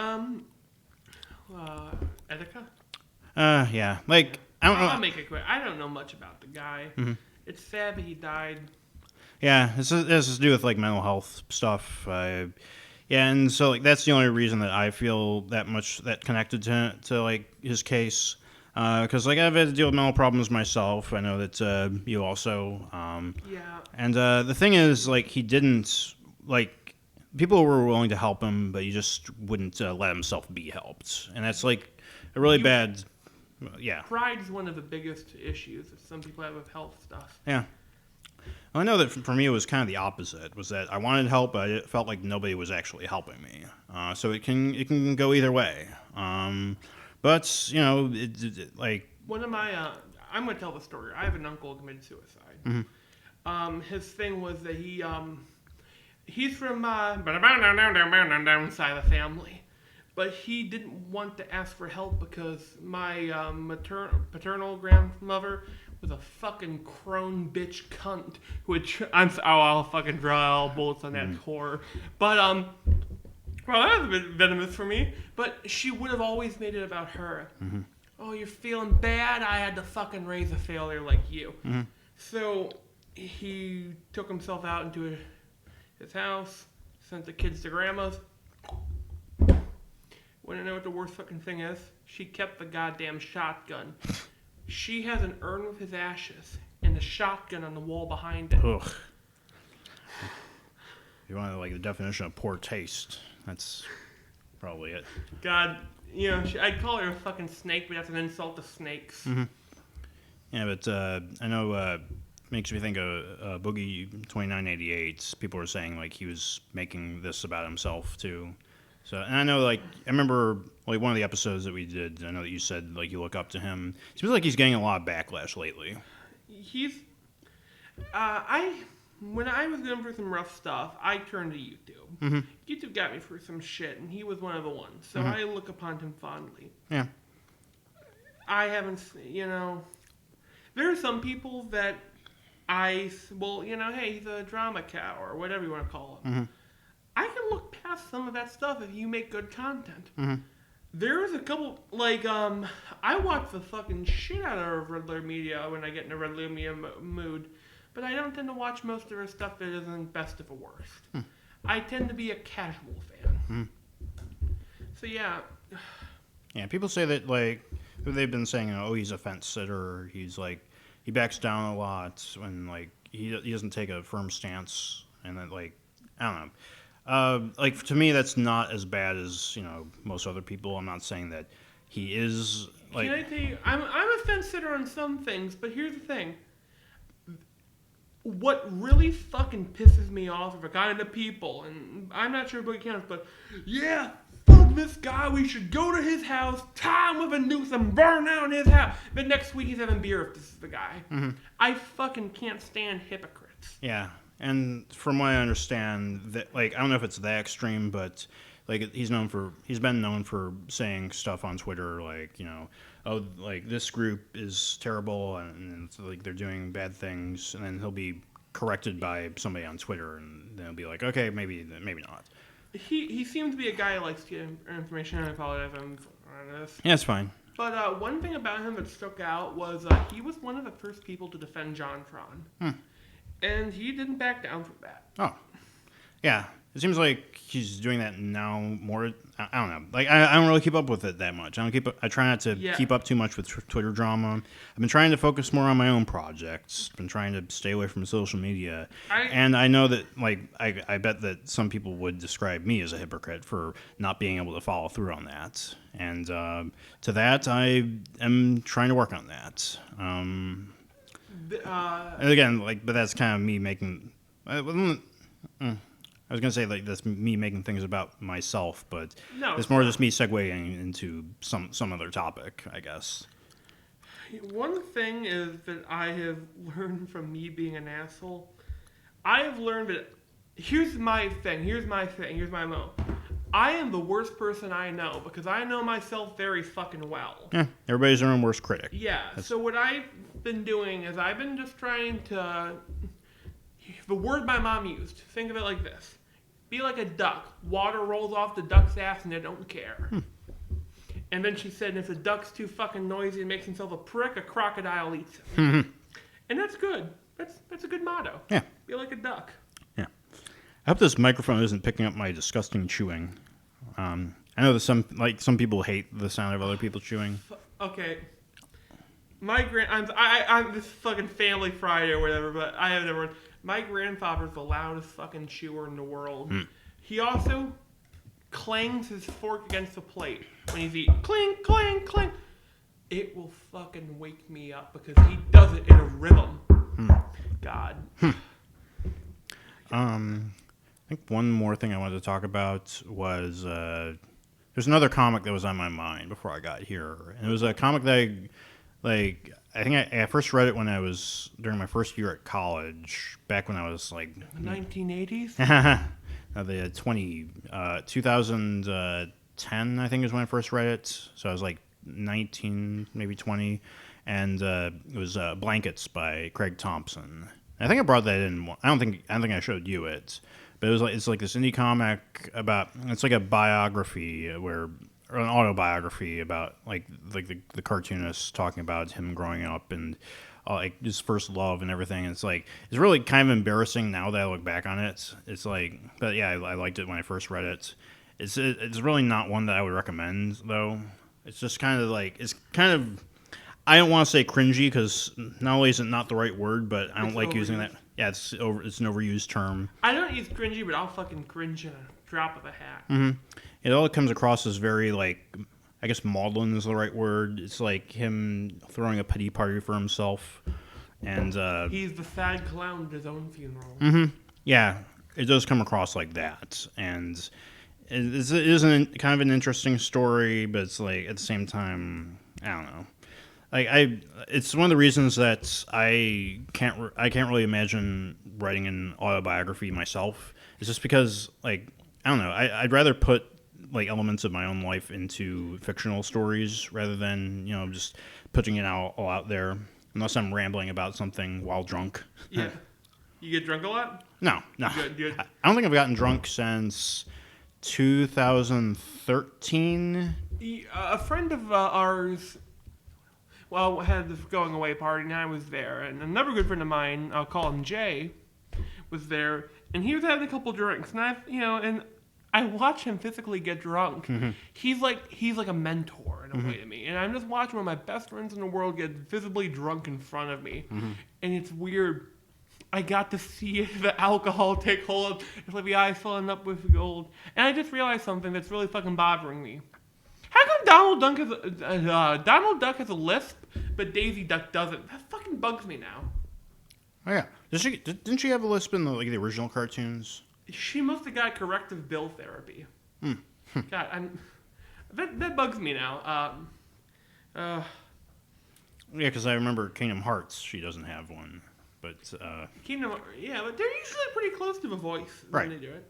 Etika? Yeah, like I don't know. I'll make it quick. I don't know much about the guy. It's sad that he died. Yeah, this has to do with like mental health stuff. Yeah, and so like that's the only reason that I feel that connected to like his case. Because like I've had to deal with mental problems myself. I know that you also. Yeah. And the thing is, like he didn't like. People were willing to help him, but he just wouldn't let himself be helped, and that's like a really bad. Yeah. Pride is one of the biggest issues that some people have with health stuff. Yeah. Well, I know that for me it was kind of the opposite. Was that I wanted help, but it felt like nobody was actually helping me. So it can go either way. But you know, like one of my I'm gonna tell the story. I have an uncle who committed suicide. His thing was that he's from down side of the family, but he didn't want to ask for help because my paternal grandmother was a fucking crone bitch cunt. Which I'll fucking draw all bullets on that horror. But well, that was a bit venomous for me. But she would have always made it about her. Oh, you're feeling bad? I had to fucking raise a failure like you. So he took himself out into his house, sent the kids to grandma's. Wanna know what the worst fucking thing is? She kept the goddamn shotgun. She has an urn with his ashes and a shotgun on the wall behind it. Ugh. You want like the definition of poor taste? That's probably it. God, you know, I'd call her a fucking snake, but that's an insult to snakes. Yeah, but I know. Makes me think of Boogie 2988. People were saying like he was making this about himself too. So, and I know like I remember like one of the episodes that we did. I know that you said like you look up to him. It seems like he's getting a lot of backlash lately. He's when I was going through some rough stuff, I turned to YouTube. YouTube got me through some shit, and he was one of the ones. So I look upon him fondly. Yeah. I haven't, you know, there are some people that well, you know, hey, he's a drama cow or whatever you want to call him. I can look past some of that stuff if you make good content. There's a couple, like, I watch the fucking shit out of Red Letter Media when I get in a Red Letter Media mood, but I don't tend to watch most of her stuff that isn't best of a worst. I tend to be a casual fan. So, yeah. Yeah, people say that, like, they've been saying, oh, he's a fence sitter, he's, like, he backs down a lot when, like, he doesn't take a firm stance, and then, like, I don't know. Like, to me, that's not as bad as, you know, most other people. I'm not saying that he is, like... Can I tell you, I'm a fence sitter on some things, but here's the thing. What really fucking pisses me off are the kind of people, and I'm not sure what counts, but, yeah, fuck this guy, we should go to his house, tie him with a noose, and burn down his house. But next week he's having beer if this is the guy. I fucking can't stand hypocrites. Yeah. And from what I understand, that like I don't know if it's that extreme, but like he's been known for saying stuff on Twitter like, you know, oh, like this group is terrible and it's like they're doing bad things, and then he'll be corrected by somebody on Twitter, and they'll be like, okay, maybe not. He seems to be a guy who likes to get information. I apologize on this. Yeah, it's fine. But one thing about him that stuck out was he was one of the first people to defend JonTron. And he didn't back down from that. Oh. Yeah. It seems like he's doing that now more. I don't know. Like, I don't really keep up with it that much. I try not to keep up too much with Twitter drama. I've been trying to focus more on my own projects. Been trying to stay away from social media. And I know that, like, I bet that some people would describe me as a hypocrite for not being able to follow through on that. And to that, I am trying to work on that. And again, like, but that's kind of me making. I was going to say, like, that's me making things about myself, but it's more just me segueing into some other topic, I guess. One thing is that I have learned from me being an asshole. I have learned that here's my mo. I am the worst person I know because I know myself very fucking well. Yeah, everybody's their own worst critic. Yeah, so what I've been doing is I've been just trying to... The word my mom used, think of it like this. Be like a duck. Water rolls off the duck's ass and they don't care. And then she said, if the duck's too fucking noisy and makes himself a prick, a crocodile eats him. And that's good. That's a good motto. Yeah. Be like a duck. Yeah. I hope this microphone isn't picking up my disgusting chewing. I know that some people hate the sound of other people chewing. Okay. I'm this fucking family Friday or whatever, but I have never... My grandfather's the loudest fucking chewer in the world. He also clangs his fork against the plate when he's eating. Cling, clang, clang. It will fucking wake me up because he does it in a rhythm. God. I think one more thing I wanted to talk about was there's another comic that was on my mind before I got here. And it was a comic that I think I first read it when I was during my first year at college, back when I was like... The 1980s? The 2010, I think, is when I first read it. So I was like 19, maybe 20. And it was Blankets by Craig Thompson. I think I brought that in. I don't think I showed you it. But it's like this indie comic about... It's like a biography or an autobiography about like the cartoonist talking about him growing up and like his first love and everything. It's like it's really kind of embarrassing now that I look back on it. It's like, but yeah, I liked it when I first read it. It's really not one that I would recommend though. It's just kind of like I don't want to say cringy because not only is it not the right word, but I don't like using that. Yeah, it's an overused term. I don't use cringy, but I'll fucking cringe in a drop of a hat. It all comes across as very, like, I guess maudlin is the right word. It's like him throwing a pity party for himself. And he's the sad clown at his own funeral. Yeah, it does come across like that. And it is kind of an interesting story, but it's like, at the same time, I don't know. Like it's one of the reasons that I can't really imagine writing an autobiography myself. It's just because, like, I don't know. I'd rather put like elements of my own life into fictional stories rather than, you know, just putting it all out there. Unless I'm rambling about something while drunk. Yeah. You get drunk a lot? No. Good. I don't think I've gotten drunk since 2013. A friend of ours, had this going away party, and I was there. And another good friend of mine, I'll call him Jay, was there. And he was having a couple drinks. And I watch him physically get drunk. He's like a mentor in a way to me. And I'm just watching one of my best friends in the world get visibly drunk in front of me. And it's weird. I got to see the alcohol take hold. It's like the eyes filling up with gold. And I just realized something that's really fucking bothering me. How come Donald Duck has a lisp, but Daisy Duck doesn't? That fucking bugs me now. Oh yeah, didn't she have a lisp in the original cartoons? She must have got corrective bill therapy. God, that bugs me now. Yeah, because I remember Kingdom Hearts. She doesn't have one, but Kingdom, yeah, but they're usually pretty close to the voice when they do it.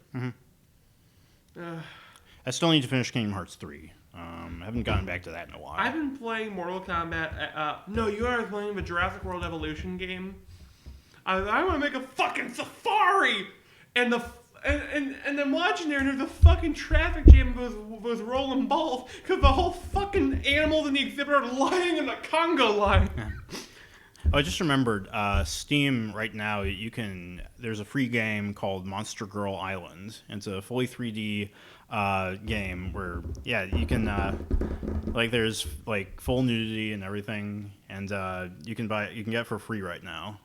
I still need to finish Kingdom Hearts 3. I haven't gotten back to that in a while. I've been playing Mortal Kombat. No, you and I were playing the Jurassic World Evolution game. I want to make a fucking safari, and then watching there, and there's a fucking traffic jam was rolling balls because the whole fucking animals in the exhibit are lying in the Congo line. Oh, I just remembered, Steam right now, there's a free game called Monster Girl Island. It's a fully 3D game where, you can, there's, full nudity and everything, and you can get it for free right now.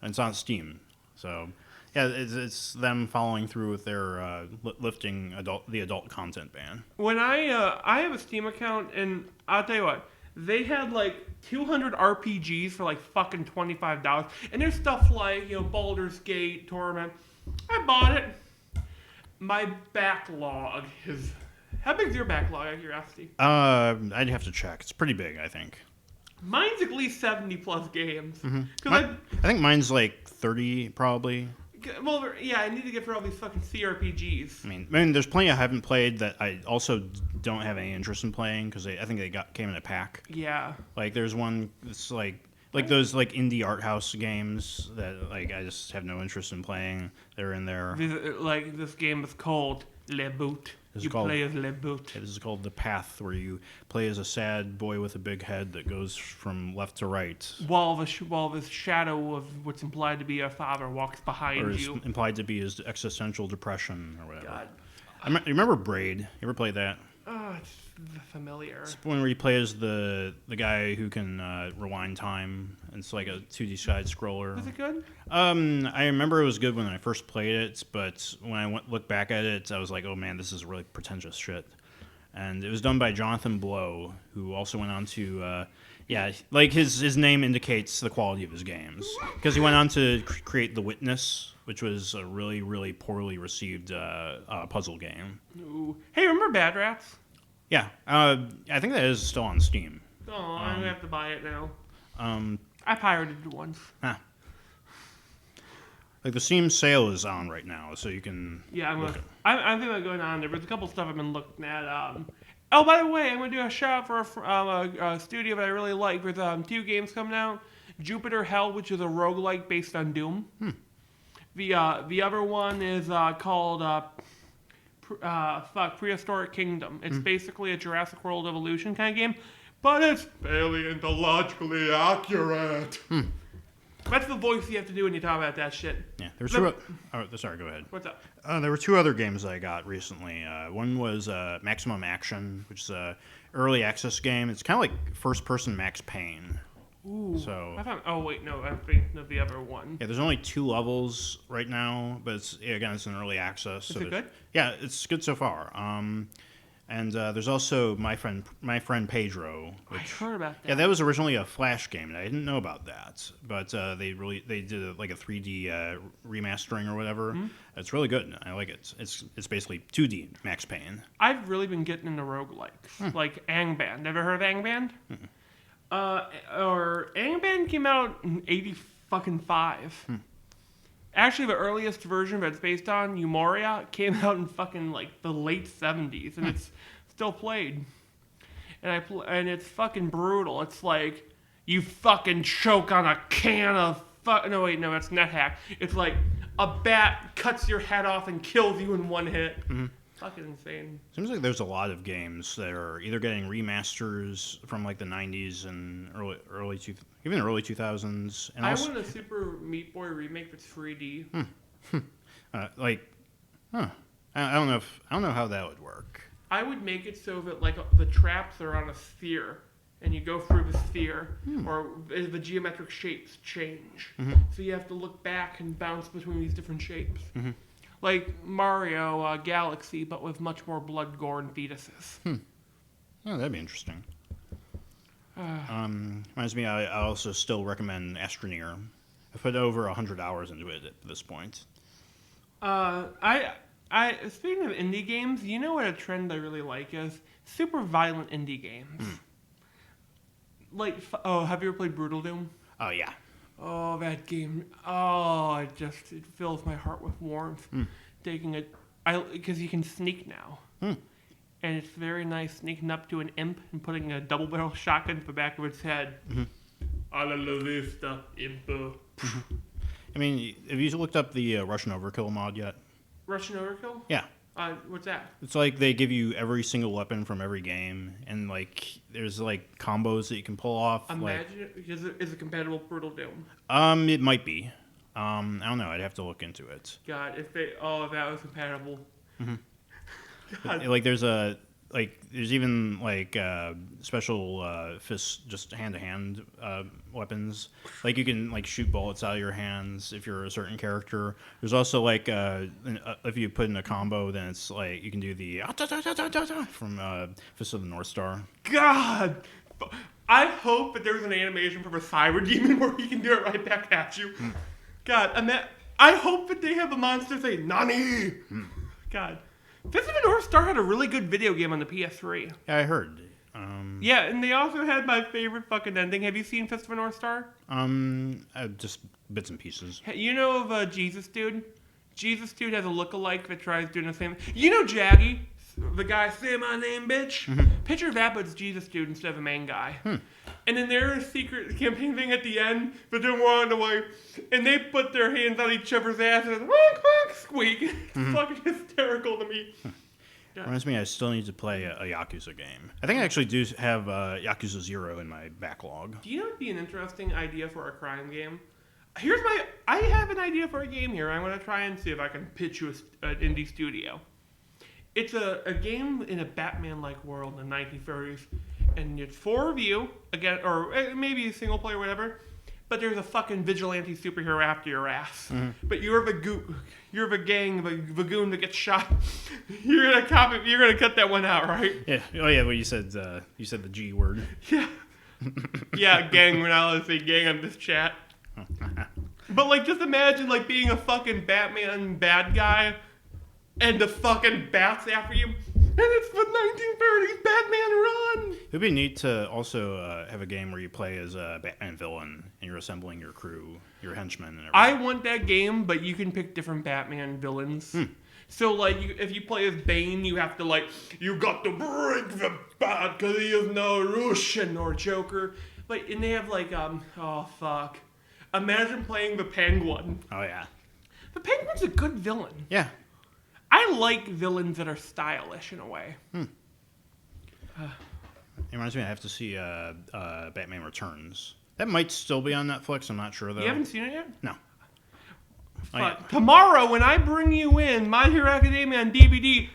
And it's on Steam. So, it's them following through with their lifting the adult content ban. When I have a Steam account, and I'll tell you what, they had 200 RPGs for fucking $25, and there's stuff like Baldur's Gate, Torment. I bought it. My backlog is. How big's your backlog, out of curiosity? I'd have to check. It's pretty big, I think. Mine's at least 70 plus games. Mm-hmm. I think mine's 30 probably. Well, yeah, I need to get through all these fucking CRPGs. I mean, there's plenty I haven't played that I also don't have any interest in playing because I think they came in a pack. Yeah. There's one that's those indie art house games that I just have no interest in playing. They're in there. This game is called Le Boot. Play as Le Boot. This is called The Path, where you play as a sad boy with a big head that goes from left to right. While the shadow of what's implied to be your father walks behind you. Or is implied to be his existential depression or whatever. God. You remember Braid? You ever played that? Oh, it's familiar. It's one where you play as the guy who can rewind time. It's like a 2D side scroller. Was it good? I remember it was good when I first played it, but when I looked back at it, I was like, oh man, this is really pretentious shit. And it was done by Jonathan Blow, who also went on to, his name indicates the quality of his games. Because he went on to create The Witness, which was a really, really poorly received puzzle game. Ooh. Hey, remember Bad Rats? Yeah, I think that is still on Steam. Oh, I'm going to have to buy it now. I pirated it once. The Steam sale is on right now, so you can. Yeah, I'm thinking about going on there. There's a couple stuff I've been looking at. Oh, by the way, I'm going to do a shout out for a studio that I really like. There's 2 games coming out. Jupiter Hell, which is a roguelike based on Doom. The other one is called Prehistoric Kingdom. It's basically a Jurassic World Evolution kind of game, but it's paleontologically accurate. That's the voice you have to do when you talk about that shit. Yeah, there were sorry, go ahead. What's up? There were 2 other games I got recently. One was Maximum Action, which is a early access game. It's kind of like first-person Max Payne. Ooh. So. Oh wait, no, I'm thinking of the other one. Yeah, there's only 2 levels right now, but it's an early access. Is it good? Yeah, it's good so far. And there's also my friend Pedro. I heard about that. Yeah, that was originally a Flash game, and I didn't know about that. But they did a 3D remastering or whatever. Mm-hmm. It's really good. I like it. It's basically 2D Max Payne. I've really been getting into roguelikes, like Angband. Ever heard of Angband? Or Angband came out in '85. Actually, the earliest version that it's based on, Euphoria, came out in fucking the late '70s, and it's still played. And it's fucking brutal. It's like you fucking choke on a can of no wait, no, that's NetHack. It's like a bat cuts your head off and kills you in one hit. Mm-hmm. Fucking insane. Seems like there's a lot of games that are either getting remasters from the 90s and early 2000s. And I want a Super Meat Boy remake that's 3D. I don't know how that would work. I would make it so that the traps are on a sphere, and you go through the sphere, or the geometric shapes change. Mm-hmm. So you have to look back and bounce between these different shapes. Mm-hmm. Like Mario Galaxy, but with much more blood, gore, and fetuses. Oh, that'd be interesting. Reminds me, I also still recommend Astroneer. I've put over 100 hours into it at this point. Speaking of indie games, you know what a trend I really like is? Super violent indie games. Have you ever played Brutal Doom? Oh, yeah. Oh, that game. Oh, it fills my heart with warmth. Taking it, because you can sneak now. and it's very nice sneaking up to an imp and putting a double barrel shotgun to the back of its head. A la vista, imp. I mean, have you looked up the Russian Overkill mod yet? Russian Overkill? Yeah. What's that? It's like they give you every single weapon from every game, and like there's like combos that you can pull off. Imagine it. Is it compatible with Brutal Doom? It might be. I don't know. I'd have to look into it. God, if that was compatible. God. Like there's even like special fists, just hand-to-hand weapons. Like you can like shoot bullets out of your hands if you're a certain character. There's also like if you put in a combo, then it's like you can do the from Fist of the North Star. God, I hope that there's an animation from a cyber demon where he can do it right back at you. God, I hope that they have a monster say "Nani." God. Fist of the North Star had a really good video game on the PS3. Yeah, I heard. Yeah, and they also had my favorite fucking ending. Have you seen Fist of the North Star? Just bits and pieces. You know of Jesus Dude? Jesus Dude has a lookalike that tries doing the same. You know Jaggy, the guy say my name, bitch. Picture that, but it's Jesus Dude instead of the main guy. And then there's a secret campaign thing at the end, but they're walking away, and they put their hands on each other's asses, honk, honk, squeak. It's fucking hysterical to me. Reminds me, I still need to play a Yakuza game. I think I actually do have Yakuza Zero in my backlog. Do you know what would be an interesting idea for a crime game? I have an idea for a game here. I'm going to try and see if I can pitch you an indie studio. It's a game in a Batman-like world in the 1930s, and it's 4 of you, again, or maybe a single player, whatever, but there's a fucking vigilante superhero after your ass. But you're the gang, the goon that gets shot. You're gonna cut that one out, right? Yeah. Oh yeah. Well, you said the G word. Yeah. Yeah, gang. We're not allowed to say gang on this chat. But like, just imagine like being a fucking Batman bad guy, and the fucking bats after you, and it's the 1930s Batman run. It'd be neat to also have a game where you play as a Batman villain and you're assembling your crew, your henchmen, and everything. I want that game, but you can pick different Batman villains. So, like, if you play as Bane, you have to, like, you got to break the bat because he is no Russian, or Joker. Like, and they have, like, oh, fuck. Imagine playing the Penguin. Oh, yeah. The Penguin's a good villain. Yeah. I like villains that are stylish in a way. It reminds me, I have to see Batman Returns. That might still be on Netflix. I'm not sure, though. You haven't seen it yet? No. Fuck. Oh, yeah. Tomorrow, when I bring you in My Hero Academia on DVD,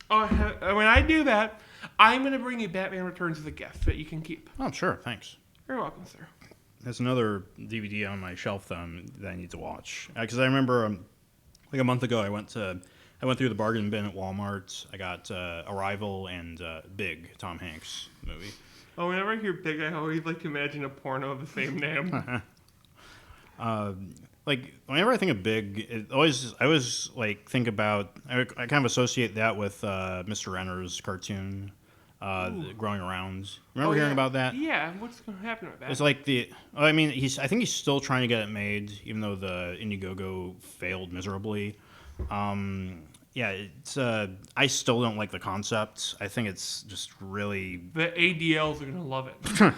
when I do that, I'm going to bring you Batman Returns as a gift that you can keep. Oh, sure. Thanks. You're welcome, sir. There's another DVD on my shelf that I need to watch. Because I remember, like a month ago, I went through the bargain bin at Walmart. I got Arrival and Big, Tom Hanks movie. Oh, whenever I hear Big, I always like to imagine a porno of the same name. Like, whenever I think of Big, I always like think about, I kind of associate that with Mr. Renner's cartoon, Growing Around. Remember hearing about that? Yeah, what's going to happen with that? It's like I think he's still trying to get it made, even though the Indiegogo failed miserably. Yeah, it's I still don't like the concept. I think it's just really... The ADLs are going to love it.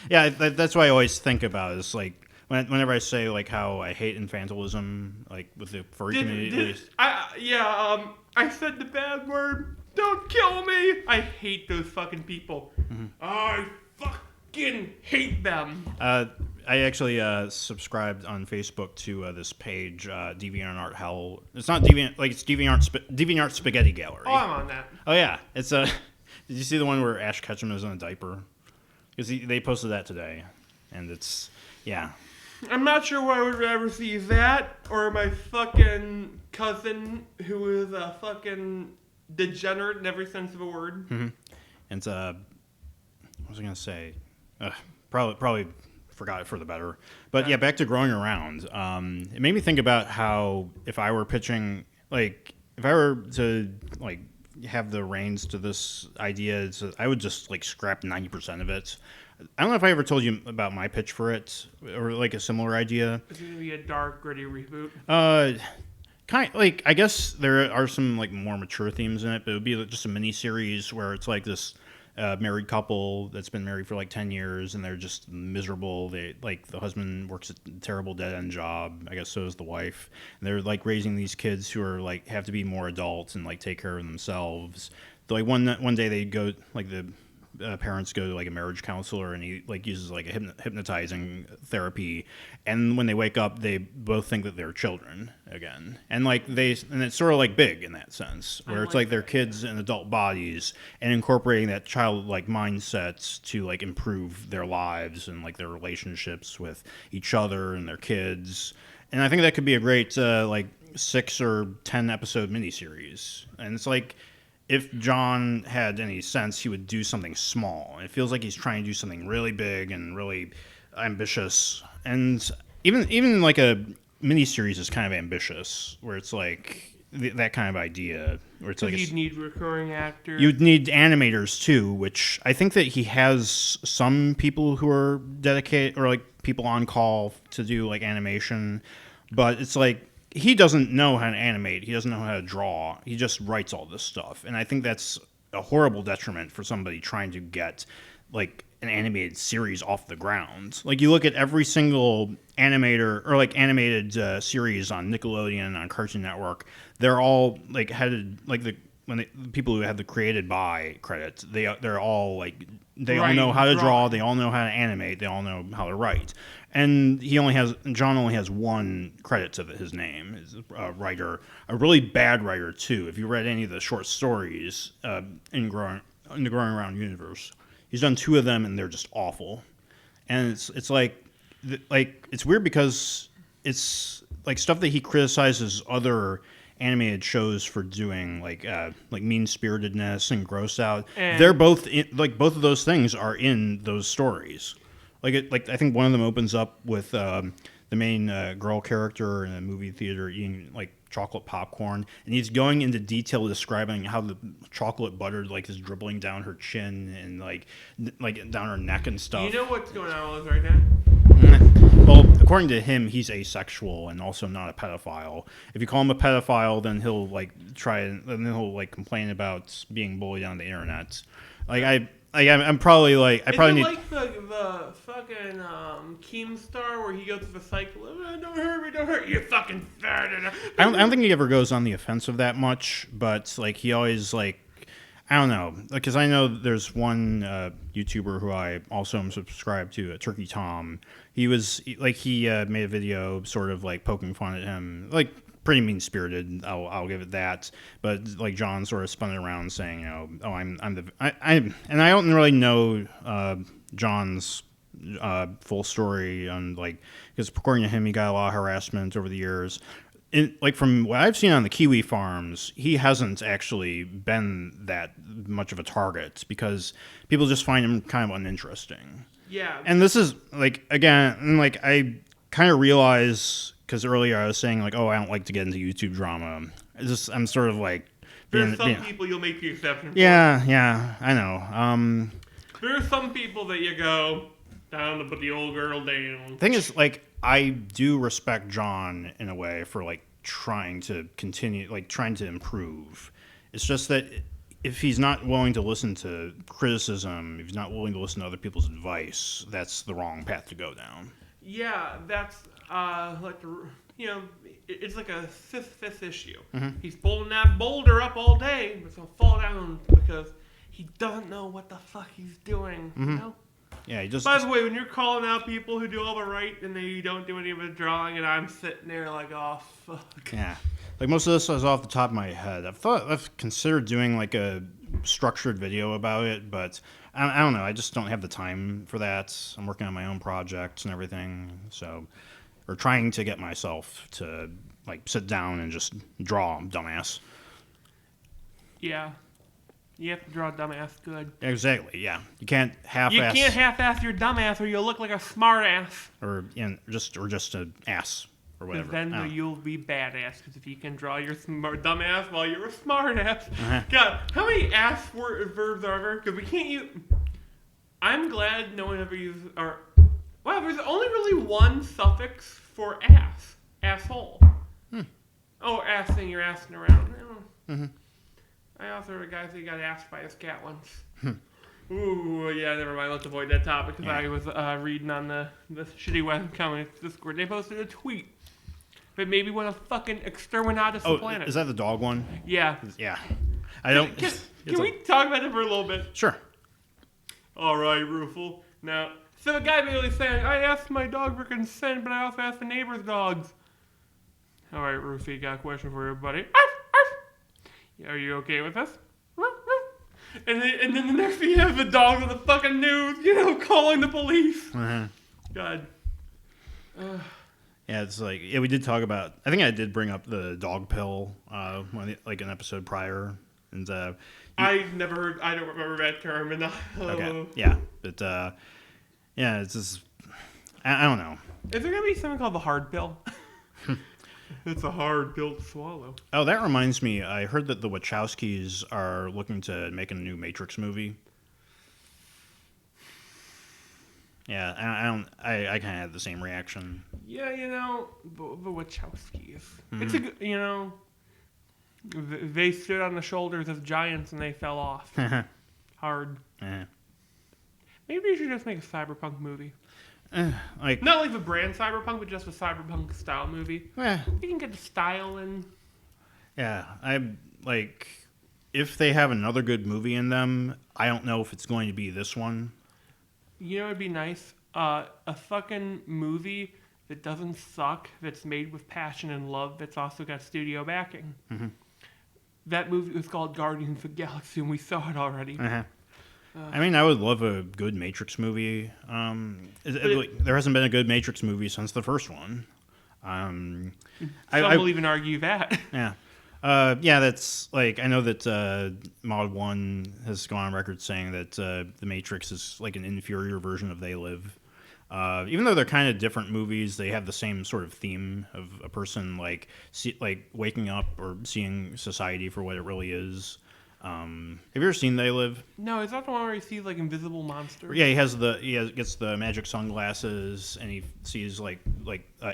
Yeah, that's what I always think about, is like, whenever I say like how I hate infantilism, like with the furry community. I said the bad word. Don't kill me. I hate those fucking people. I fucking hate them. I actually subscribed on Facebook to this page, DeviantArt Hell. It's not Deviant, like it's DeviantArt Spaghetti Gallery. Oh, I'm on that. Oh yeah, it's Did you see the one where Ash Ketchum is in a diaper? Because they posted that today, and it's I'm not sure where I would rather see that or my fucking cousin who is a fucking degenerate in every sense of a word. And what was I gonna say? Probably forgot it for the better. But yeah, back to Growing Around. It made me think about how if I were pitching, like, if I were to like have the reins to this idea, I would just like scrap 90% of it. I don't know if I ever told you about my pitch for it, or like a similar idea. It's going to be a dark, gritty reboot. Like, I guess there are some like more mature themes in it, but it would be just a mini series where it's like this married couple that's been married for like 10 years and they're just miserable. They like the husband works a terrible dead end job. I guess so is the wife. And they're like raising these kids who are like have to be more adults and like take care of themselves. Like one day they go like the parents go to like a marriage counselor and he like uses like a hypnotizing therapy, and when they wake up they both think that they're children again, and it's sort of like Big in that sense where it's like they're kids in adult bodies and incorporating that childlike mindset to like improve their lives and like their relationships with each other and their kids. And I think that could be a great like 6 or 10 episode miniseries. And it's like, if John had any sense, he would do something small. It feels like he's trying to do something really big and really ambitious. And even like a miniseries is kind of ambitious, where it's like that kind of idea. Where it's like you'd need recurring actors. You'd need animators too, which I think that he has some people who are dedicated or like people on call to do like animation, but it's like, he doesn't know how to animate. He doesn't know how to draw. He just writes all this stuff. And I think that's a horrible detriment for somebody trying to get like an animated series off the ground. Like you look at every single animator or like animated series on Nickelodeon, on Cartoon Network, they're all like headed like the people who have the created by credits, they're all like they all know how to draw, they all know how to animate, they all know how to write. And John only has one credit to his name, is a writer, a really bad writer too. If you read any of the short stories in the Growing Around universe, he's done 2 of them and they're just awful. And it's like it's weird because it's like stuff that he criticizes other animated shows for doing, like mean-spiritedness and gross out. And they're both both of those things are in those stories. Like I think one of them opens up with the main girl character in a movie theater eating like chocolate popcorn, and he's going into detail describing how the chocolate butter like is dribbling down her chin and like down her neck and stuff. You know what's going on with us right now? Well, according to him, he's asexual and also not a pedophile. If you call him a pedophile, then he'll complain about being bullied on the internet. I'm probably like I probably need like the fucking Keemstar where he goes to the cycle. Don't hurt me, you fucking fat. I don't think he ever goes on the offensive that much, but like he always like. I don't know, because I know there's one YouTuber who I also am subscribed to, Turkey Tom. He made a video sort of like poking fun at him, like pretty mean-spirited. I'll give it that. But like John sort of spun it around saying, and I don't really know John's full story on because according to him, he got a lot of harassment over the years. From what I've seen on the Kiwi farms, he hasn't actually been that much of a target because people just find him kind of uninteresting. Yeah. And this is again, I kind of realize, because earlier I was saying I don't like to get into YouTube drama. I'm sort of like there's some people you'll make the exception for. Yeah, I know. There are some people that you go down to put the old girl down. Thing is, I do respect John in a way for trying to continue, trying to improve. It's just that if he's not willing to listen to criticism, if he's not willing to listen to other people's advice, that's the wrong path to go down. Yeah, that's it's like a fifth issue. Mm-hmm. He's pulling that boulder up all day, but it's gonna fall down because he doesn't know what the fuck he's doing. Mm-hmm. You know? Yeah, he just. By the way, when you're calling out people who do all the right and they don't do any of the drawing, and I'm sitting there like, oh fuck. Yeah, most of this is off the top of my head. I've considered doing a structured video about it, but I don't know. I just don't have the time for that. I'm working on my own projects and everything, or trying to get myself to sit down and just draw, dumbass. Yeah. You have to draw a dumbass good. Exactly, yeah. You can't half-ass. You can't half-ass your dumbass, or you'll look like a smart ass. Or just an ass or whatever. Then you'll be badass, because if you can draw your dumbass while you're a smart ass. Uh-huh. God, how many ass verbs are there? Because we can't use. I'm glad no one ever uses. Wow, there's only really one suffix for ass. Asshole. Oh, assing, you're assing around. Oh. Mm-hmm. I also heard a guy say he got asked by his cat once. Ooh, yeah, never mind. Let's avoid that topic because I was reading on the shitty web comments Discord. They posted a tweet that maybe want to fucking exterminatus the planet. Is that the dog one? Yeah. Yeah. I don't. Can we talk about it for a little bit? Sure. All right, Rufel. Now, so the guy basically saying, I asked my dog for consent, but I also asked the neighbor's dogs. All right, Rufy, got a question for you, buddy. Are you okay with this? And then the next thing you have the dog on the fucking news, calling the police. Uh-huh. God. Yeah, it's like we did talk about. I think I did bring up the dog pill, like an episode prior, and I never heard. I don't remember that term. And okay, yeah, but yeah, it's just I don't know. Is there gonna be something called the hard pill? It's a hard pill to swallow. Oh, that reminds me. I heard that the Wachowskis are looking to make a new Matrix movie. Yeah, I kind of had the same reaction. Yeah, the Wachowskis. Mm-hmm. It's a good, they stood on the shoulders of giants and they fell off. Hard. Maybe you should just make a cyberpunk movie. Like not like the brand cyberpunk, but just a cyberpunk style movie. Yeah. You can get the style in. Yeah, I like if they have another good movie in them. I don't know if it's going to be this one. It'd be nice. A fucking movie that doesn't suck, that's made with passion and love, that's also got studio backing. Mm-hmm. That movie was called Guardians of the Galaxy, and we saw it already. Uh-huh. I mean, I would love a good Matrix movie. There hasn't been a good Matrix movie since the first one. Some will even argue that. Yeah. That's like, I know that Mod 1 has gone on record saying that The Matrix is like an inferior version of They Live. Even though they're kind of different movies, they have the same sort of theme of a person like waking up or seeing society for what it really is. Have you ever seen They Live? No, is that the one where he sees like invisible monsters? Yeah, he gets the magic sunglasses and he sees like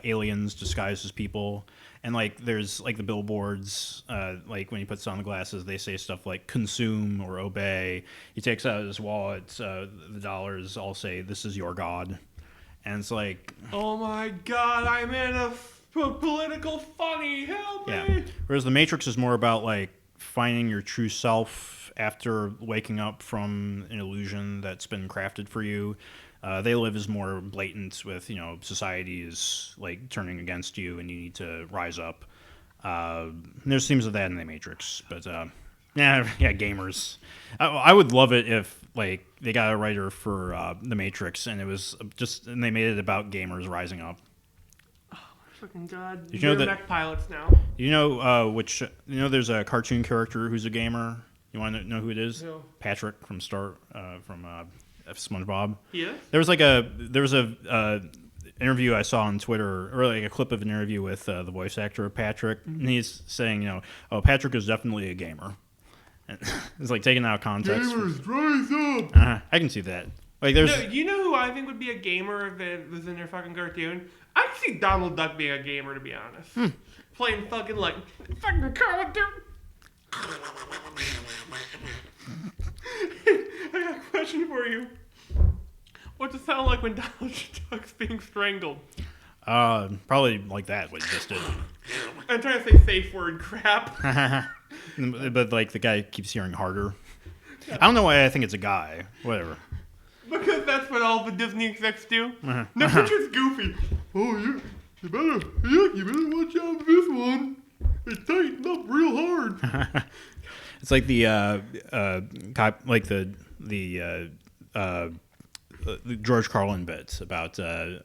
aliens disguised as people, and like there's like the billboards, like when he puts on the glasses, they say stuff like consume or obey. He takes out his wallet, the dollars all say this is your god, and it's like, oh my god, I'm in a political funny, help me. Yeah. Whereas The Matrix is more about like finding your true self after waking up from an illusion that's been crafted for you. They Live is more blatant with, society is like turning against you and you need to rise up. There's themes of that in The Matrix, but gamers. I would love it if like they got a writer for The Matrix and it was and they made it about gamers rising up. Fucking god! You're mech pilots now. There's a cartoon character who's a gamer. You want to know who it is? No. Patrick from SpongeBob. Yeah. There was a interview I saw on Twitter, or like a clip of an interview with the voice actor of Patrick, and he's saying, Patrick is definitely a gamer. And it's like taken out of context. Gamers, rise up. I can see that. Like there's. No, you know who I think would be a gamer if it was in their fucking cartoon? I can see Donald Duck being a gamer, to be honest. Playing fucking fucking Call of Duty. I got a question for you. What's it sound like when Donald Duck's being strangled? Probably like that, what you just did. I'm trying to say safe word crap. But like the guy keeps hearing harder. I don't know why I think it's a guy. Whatever. Because that's what all the Disney execs do. No, Richard's goofy. Oh, you better watch out for this one. It tightened up real hard. It's like the George Carlin bit about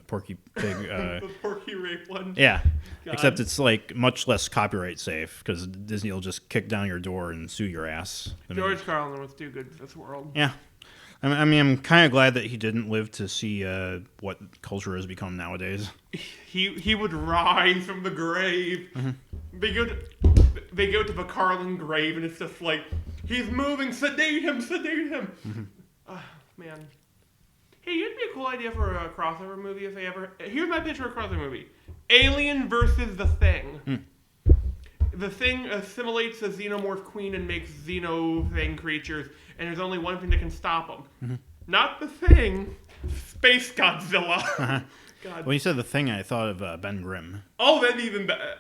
Porky Pig. The Porky rape one. Yeah, God. Except it's like much less copyright safe because Disney will just kick down your door and sue your ass. George Carlin was too good for this world. Yeah. I mean, I'm kind of glad that he didn't live to see what culture has become nowadays. He would rise from the grave. Mm-hmm. They go to the Carlin grave, and it's just like, he's moving, sedate him. Mm-hmm. Man. Hey, it'd be a cool idea for a crossover movie if they ever... Here's my pitch for a crossover movie. Alien versus The Thing. the Thing assimilates the Xenomorph Queen and makes Xeno-Thing creatures, and there's only one thing that can stop them. Mm-hmm. Not the Thing. Space Godzilla. God. When you said the Thing, I thought of Ben Grimm. Oh, that's even better.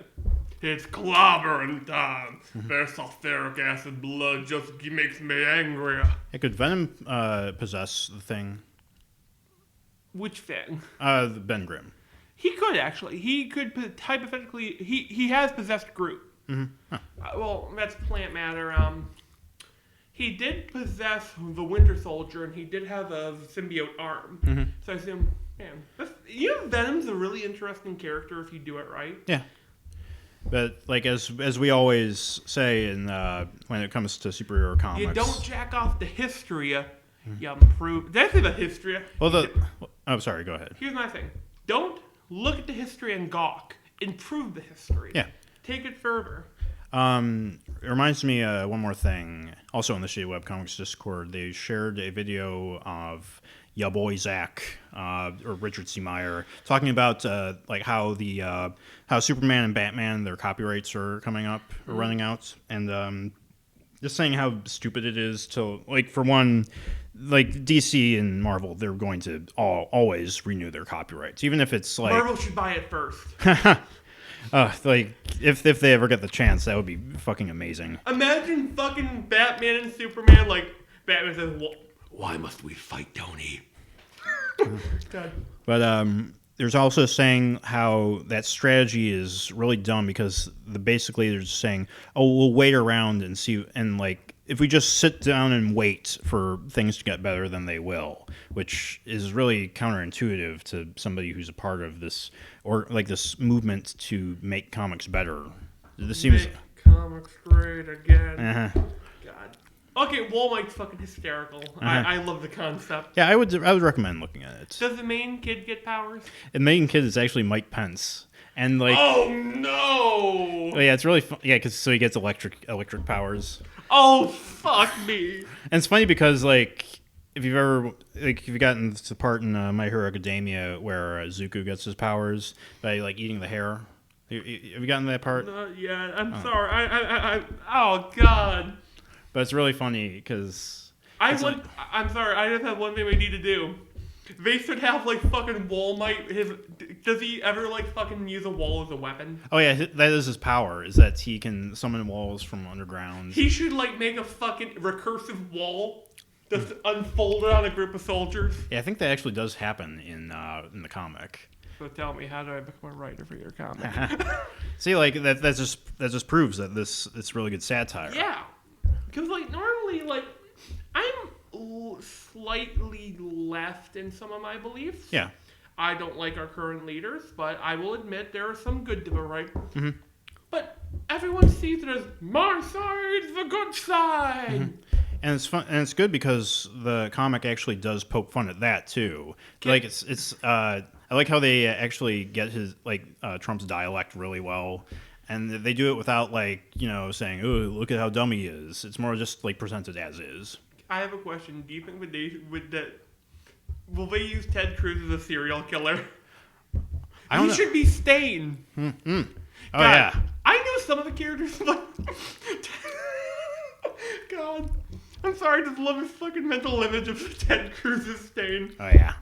It's clobbering time. Their sulfuric acid blood just makes me angrier. Yeah, could Venom possess the Thing? Which Thing? Ben Grimm. He could, actually. He could, hypothetically, he has possessed Groot. Mm-hmm. Huh. Well, that's plant matter. He did possess the Winter Soldier, and he did have a symbiote arm. Mm-hmm. So I assume, man, Venom's a really interesting character if you do it right. Yeah. But like as we always say in when it comes to superhero comics, you don't jack off the history. You improve. That's the history. Well, sorry. Go ahead. Here's my thing. Don't look at the history and gawk. Improve the history. Yeah. Take it further. It reminds me one more thing. Also in the Shitty Webcomics Discord, they shared a video of ya boy Zach or Richard C. Meyer talking about like how the how Superman and Batman, their copyrights are coming up or running out, and just saying how stupid it is to, like, for one, like DC and Marvel, they're going to always renew their copyrights, even if it's like Marvel should buy it first. Like if they ever get the chance, that would be fucking amazing. Imagine fucking Batman and Superman, like Batman says, well, "Why must we fight, Tony?" God. But there's also saying how that strategy is really dumb because basically they're just saying, "Oh, we'll wait around and see," and like if we just sit down and wait for things to get better, then they will, which is really counterintuitive to somebody who's a part of this or like this movement to make comics better. This seems make comics great again. Uh-huh. God. Okay, Walmart's fucking hysterical. Uh-huh. I love the concept. Yeah, I would recommend looking at it. Does the main kid get powers? The main kid is actually Mike Pence. And like, oh no! Yeah, it's really fun. Yeah, because so he gets electric powers. Oh fuck me! And it's funny because like if you've gotten to the part in My Hero Academia where Zuko gets his powers by like eating the hair. Have you gotten that part? Not yet. I'm sorry. I oh god! But it's really funny because I'm sorry. I just have one thing we need to do. They should have like fucking Walmart. Does he ever like fucking use a wall as a weapon? Oh yeah, that is his power. Is that he can summon walls from underground. He should like make a fucking recursive wall, just unfold it on a group of soldiers. Yeah, I think that actually does happen in the comic. So tell me, how do I become a writer for your comic? See, like that just proves that it's really good satire. Yeah, because like normally like I'm slightly left in some of my beliefs. Yeah. I don't like our current leaders, but I will admit there are some good to the right. Mm-hmm. But everyone sees it as my side's the good side. Mm-hmm. And it's fun, and it's good because the comic actually does poke fun at that too. Like it's I like how they actually get his Trump's dialect really well. And they do it without saying, "Oh, look at how dumb he is." It's more just like presented as is. I have a question. Do you think will they use Ted Cruz as a serial killer? He should be Stain. Mm-hmm. Oh, God, yeah. I knew some of the characters. God. I'm sorry, I just love his fucking mental image of Ted Cruz as Stain. Oh, yeah.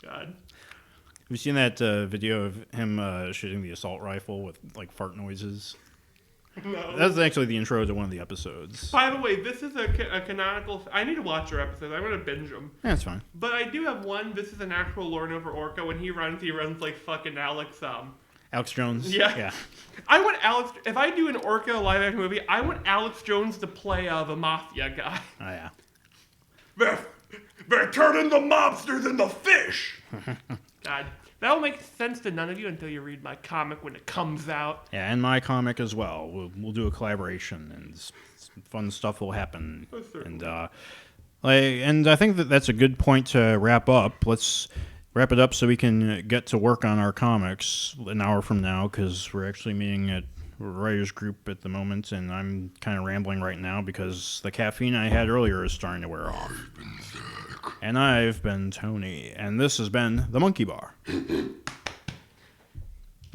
God. Have you seen that video of him shooting the assault rifle with like fart noises? No. That's actually the intro to one of the episodes. By the way, this is a canonical... I need to watch your episodes. I'm going to binge them. Yeah, that's fine. But I do have one. This is an actual lore note for Orca. When he runs like fucking Alex... Alex Jones? Yeah. I want Alex... If I do an Orca live action movie, I want Alex Jones to play the mafia guy. Oh, yeah. They're turning the mobsters into fish! God. That'll make sense to none of you until you read my comic when it comes out. Yeah, and my comic as well. We'll do a collaboration, and some fun stuff will happen. And I think that's a good point to wrap up. Let's wrap it up so we can get to work on our comics an hour from now, because we're actually meeting at a writers group at the moment, and I'm kind of rambling right now because the caffeine I had earlier is starting to wear off. And I've been Tony, and this has been The Monkey Bar.